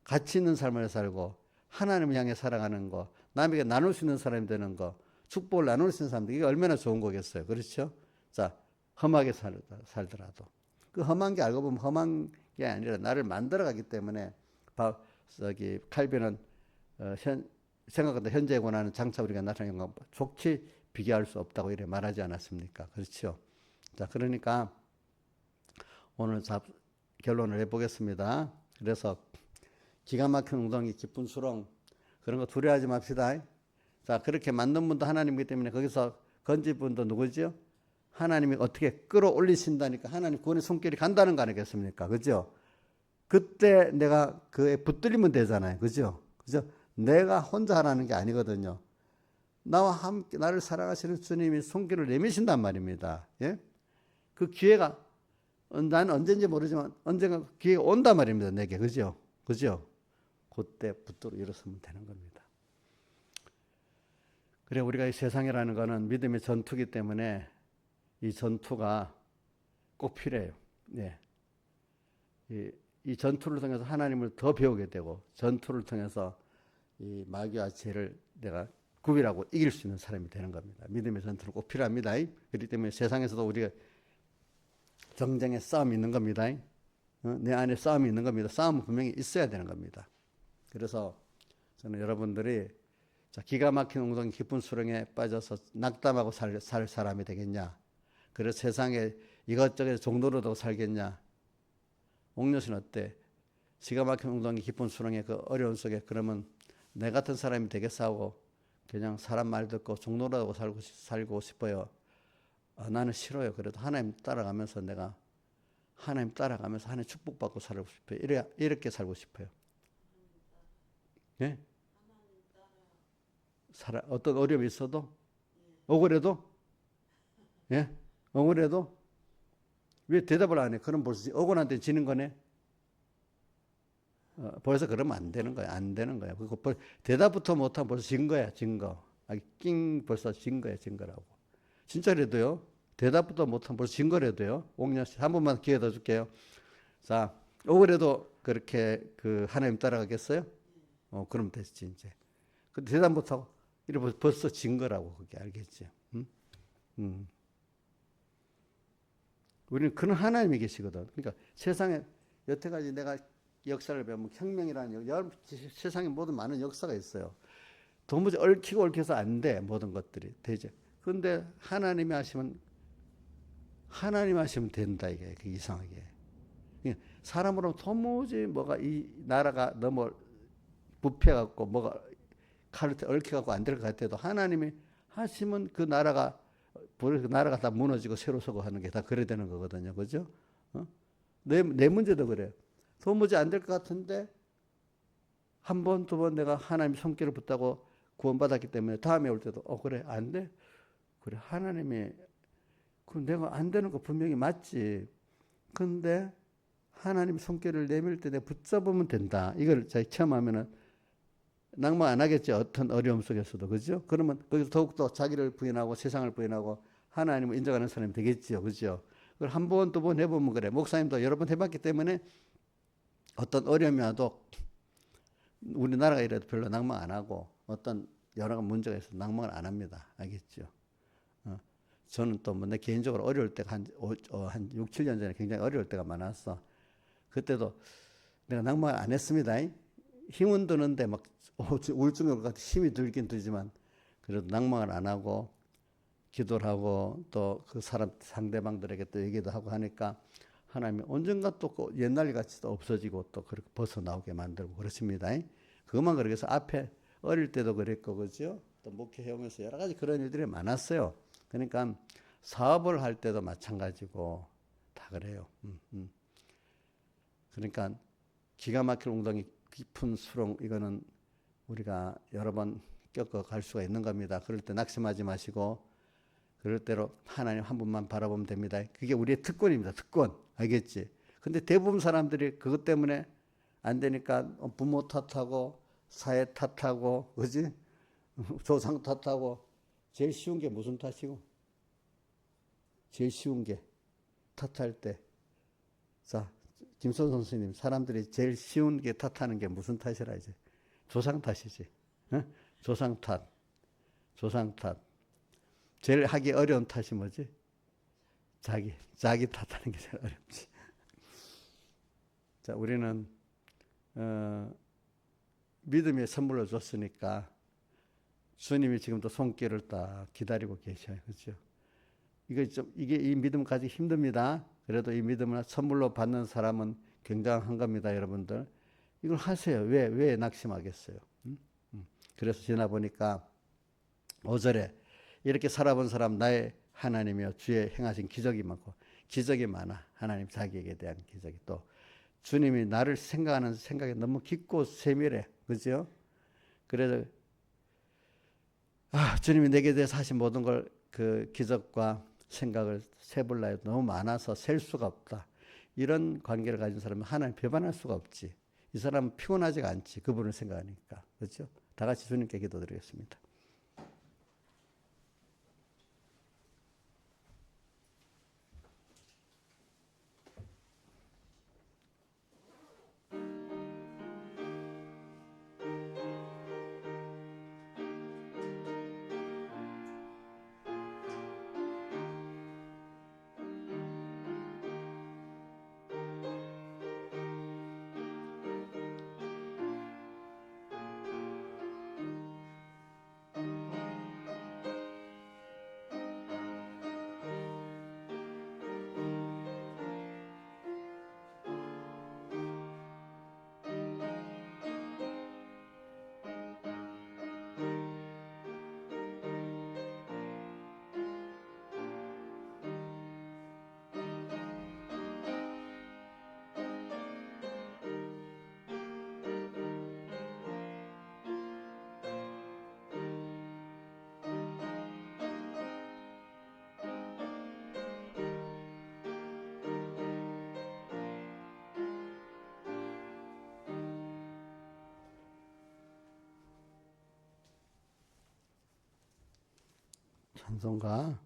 가치 있는 삶을 살고 하나님을 향해 살아가는 거 남에게 나눌 수 있는 사람이 되는 거 축복을 나눌 수 있는 사람들 이게 얼마나 좋은 거겠어요. 그렇죠? 자 험하게 살더라도 그 험한 게 알고 보면 험한 게 아니라 나를 만들어가기 때문에 칼빈은 생각보다 현재에 권하는 장차 우리가 나타나는 것 좋게 비교할 수 없다고 이렇게 말하지 않았습니까? 그렇죠? 자 그러니까 오늘 결론을 해보겠습니다. 그래서 기가 막힌 웅덩이 깊은 수렁 그런 거 두려워하지 맙시다. 자 그렇게 만든 분도 하나님이기 때문에 거기서 건진 분도 누구죠? 하나님이 어떻게 끌어올리신다니까 하나님 구원의 손길이 간다는 거 아니겠습니까? 그죠? 그때 내가 그에 붙들리면 되잖아요. 그죠? 그죠? 내가 혼자 하라는 게 아니거든요. 나와 함께 나를 사랑하시는 주님이 손길을 내미신단 말입니다. 예? 그 기회가 나는 언제인지 모르지만 언젠가 기회가 온단 말입니다. 내게. 그죠? 그죠? 그때 붙들어 일어서면 되는 겁니다. 그래 우리가 이 세상이라는 거는 믿음의 전투기 때문에 이 전투가 꼭 필요해요. 네. 이 전투를 통해서 하나님을 더 배우게 되고 전투를 통해서 이 마귀와 죄를 내가 구별하고 이길 수 있는 사람이 되는 겁니다. 믿음의 전투는 꼭 필요합니다. 그렇기 때문에 세상에서도 우리가 경쟁의 싸움이 있는 겁니다. 내 안에 싸움이 있는 겁니다. 싸움은 분명히 있어야 되는 겁니다. 그래서 저는 여러분들이 기가 막힌 웅덩이 깊은 수렁에 빠져서 낙담하고 살 사람이 되겠냐? 그래서 세상에 이것저것 종로로도 살겠냐? 옥녀신 어때? 기가 막힌 웅덩이 깊은 수렁에 그 어려운 속에 그러면 내 같은 사람이 되겠어 하고 그냥 사람 말 듣고 종로라고 살고 싶어요. 나는 싫어요. 그래도 하나님 따라가면서 내가 하나님 따라가면서 하나님 축복받고 살고 싶어요. 이렇게 살고 싶어요. 예? 어떤 어려움이 있어도 억울해도 예? 억울해도 왜 대답을 안 해? 그럼 벌써 억울한테 지는 거네. 벌써 그러면 안 되는 거야. 안 되는 거야. 대답부터 못하면 벌써 진 거야. 진 거. 벌써 진 거야. 진 거라고. 진짜라도요. 대답부터 못하면 벌써 진 거라도요. 옥년 씨, 한 번만 기회 더 줄게요. 자, 억울해도 그렇게 그 하나님 따라가겠어요? 그럼 됐지 이제. 근데 대답 못하고 이래 벌써 진 거라고 그게 알겠지? 우리는 그런 하나님이 계시거든. 그러니까 세상에 여태까지 내가 역사를 배우면 혁명이라는 세상에 모든 많은 역사가 있어요. 도무지 얽히고 얽혀서 안 돼. 모든 것들이 되죠. 그런데 하나님이 하시면 하나님 하시면 된다 이게 이상하게. 사람으로 도무지 뭐가 이 나라가 너무 부패갖고 뭐가 칼을 얽혀갖고 안 될 것 같아도 하나님이 하시면 그 나라가 다 무너지고 새로 서고 하는 게 다 그래 되는 거거든요. 그죠? 어? 내 문제도 그래요. 도무지 안 될 것 같은데 한 번, 두 번 내가 하나님 손길을 붙다고 구원받았기 때문에 다음에 올 때도 그래 안 돼? 그래 하나님이 그럼 내가 안 되는 거 분명히 맞지. 근데 하나님 손길을 내밀 때 내가 붙잡으면 된다. 이걸 자기 체험하면은 낭만 안 하겠죠. 어떤 어려움 속에서도. 그죠? 그러면 거기서 더욱더 자기를 부인하고 세상을 부인하고 하나님을 인정하는 사람이 되겠죠. 그죠? 그걸 한 번, 두 번 해보면 그래. 목사님도 여러 번 해봤기 때문에 어떤 어려움이 와도 우리나라가 이래도 별로 낭만 안 하고 어떤 여러 문제가 있어서 낭만을 안 합니다. 알겠죠? 저는 또 뭐 내 개인적으로 어려울 때가 한 6, 7년 전에 굉장히 어려울 때가 많았어. 그때도 내가 낭만 안 했습니다. 힘은 드는데 막 우울증이 올 것 같아 힘이 들긴 들지만 그래도 낭만을 안 하고 기도를 하고 또 그 사람 상대방들에게 또 얘기도 하고 하니까 하나님이 언젠가 또 옛날 같이 또 없어지고 또 그렇게 벗어나오게 만들고 그렇습니다. 그것만 그러겠어. 앞에 어릴 때도 그랬고 그죠? 또 목회해 오면서 여러 가지 그런 일들이 많았어요. 그러니까 사업을 할 때도 마찬가지고 다 그래요. 그러니까 기가 막힐 웅덩이 깊은 수렁 이거는 우리가 여러 번 겪어갈 수가 있는 겁니다. 그럴 때 낙심하지 마시고 그럴 때로 하나님 한 분만 바라보면 됩니다. 그게 우리의 특권입니다. 특권. 알겠지? 근데 대부분 사람들이 그것 때문에 안 되니까 부모 탓하고 사회 탓하고 그지? 조상 탓하고 제일 쉬운 게 무슨 탓이고? 제일 쉬운 게 탓할 때. 자, 김선 선생님, 사람들이 제일 쉬운 게 탓하는 게 무슨 탓이라 이제 조상 탓이지. 어? 조상 탓, 조상 탓. 제일 하기 어려운 탓이 뭐지? 자기 탓하는 게 제일 어렵지. 자, 우리는 믿음의 선물로 줬으니까 주님이 지금도 손길을 딱 기다리고 계셔요, 그렇죠? 이게 이 믿음 가지기 힘듭니다. 그래도 이 믿음을 선물로 받는 사람은 굉장한 겁니다, 여러분들. 이걸 하세요. 왜 낙심하겠어요? 그래서 지나 보니까 5절에 이렇게 살아본 사람 나의 하나님이여 주의 행하신 기적이 많고 기적이 많아. 하나님 자기에게 대한 기적이 또 주님이 나를 생각하는 생각이 너무 깊고 세밀해. 그죠? 그래서 주님이 내게 대해서 하신 모든 걸 그 기적과 생각을 세볼 나이 너무 많아서 셀 수가 없다. 이런 관계를 가진 사람은 하나님 배반할 수가 없지. 이 사람은 피곤하지가 않지. 그분을 생각하니까. 그렇죠? 다 같이 주님께 기도드리겠습니다. 찬송가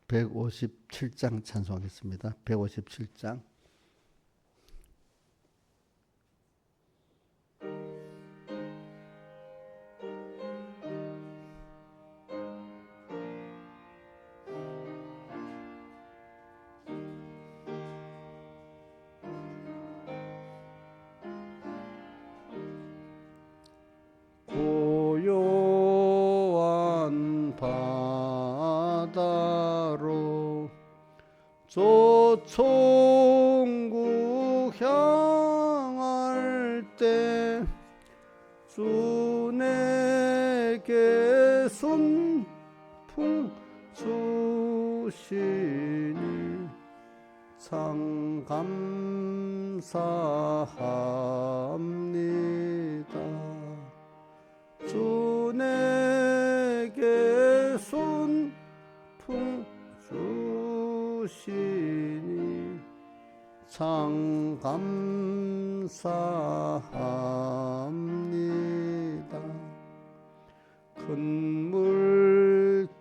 157장 찬송하겠습니다. 157장 송구 향할 때 주 내게 순풍 주시니 참 감사합니다. 주 내게 순풍 주시니 참 감사합니다. 큰 물결이로나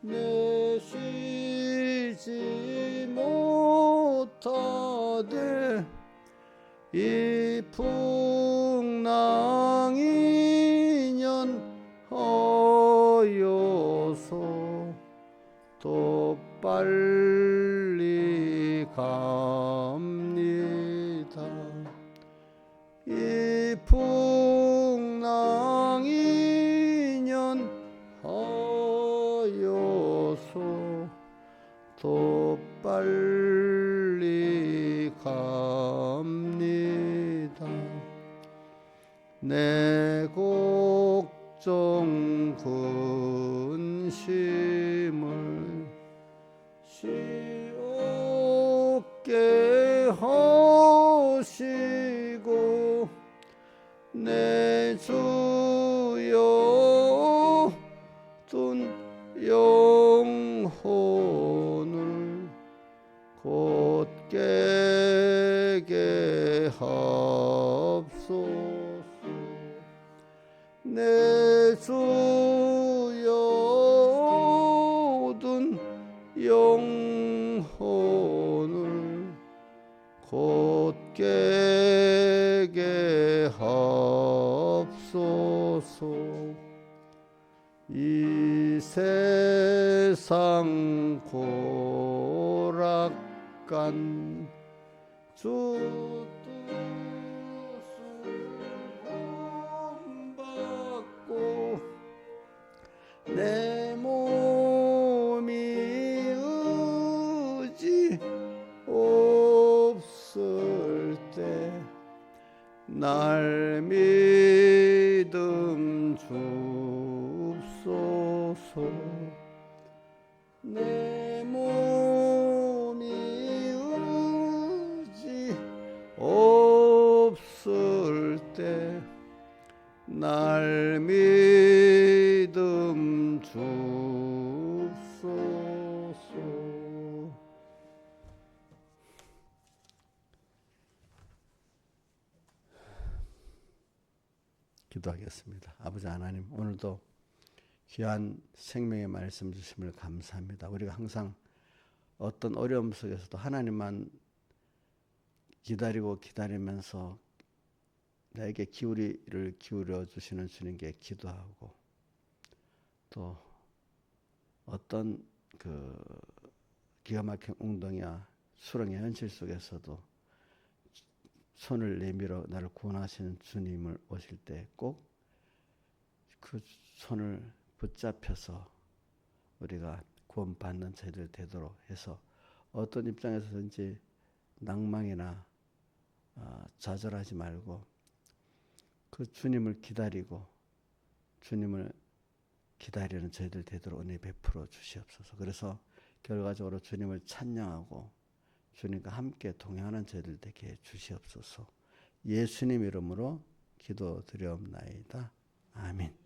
내쉬지 못하되 이 풍랑이년 하여서 또 빨리 갑니다. 이 풍랑이년 하여서 또 빨리 갑니다. 내 걱정 근심을 쉬옵게 하시고 내 주여 둔 영혼을 곧게 깨게 하옵소서. 내 주여 둔 영혼을 곧게 깨게 하옵소서. 이 세상 고락간 주 뜻을 받고 내 몸이 의지 없을 때 날 믿음 줍소서. 내 몸이 의지 없을 때 날 믿음 줍소서. 기도하겠습니다. 아버지 하나님, 오늘도 귀한 생명의 말씀 주심을 감사합니다. 우리가 항상 어떤 어려움 속에서도 하나님만 기다리면서 나에게 기울이를 기울여 주시는 주님께 기도하고, 또 어떤 그 기가 막힌 웅덩이와 수렁의 현실 속에서도 손을 내밀어 나를 구원하시는 주님을 오실 때 꼭 그 손을 붙잡혀서 우리가 구원받는 저희들 되도록 해서 어떤 입장에서든지 낭망이나 좌절하지 말고 그 주님을 기다리고 주님을 기다리는 저희들 되도록 은혜 베풀어 주시옵소서. 그래서 결과적으로 주님을 찬양하고 주님과 함께 동행하는 저희들 되게 주시옵소서. 예수님 이름으로 기도드려옵나이다. 아멘.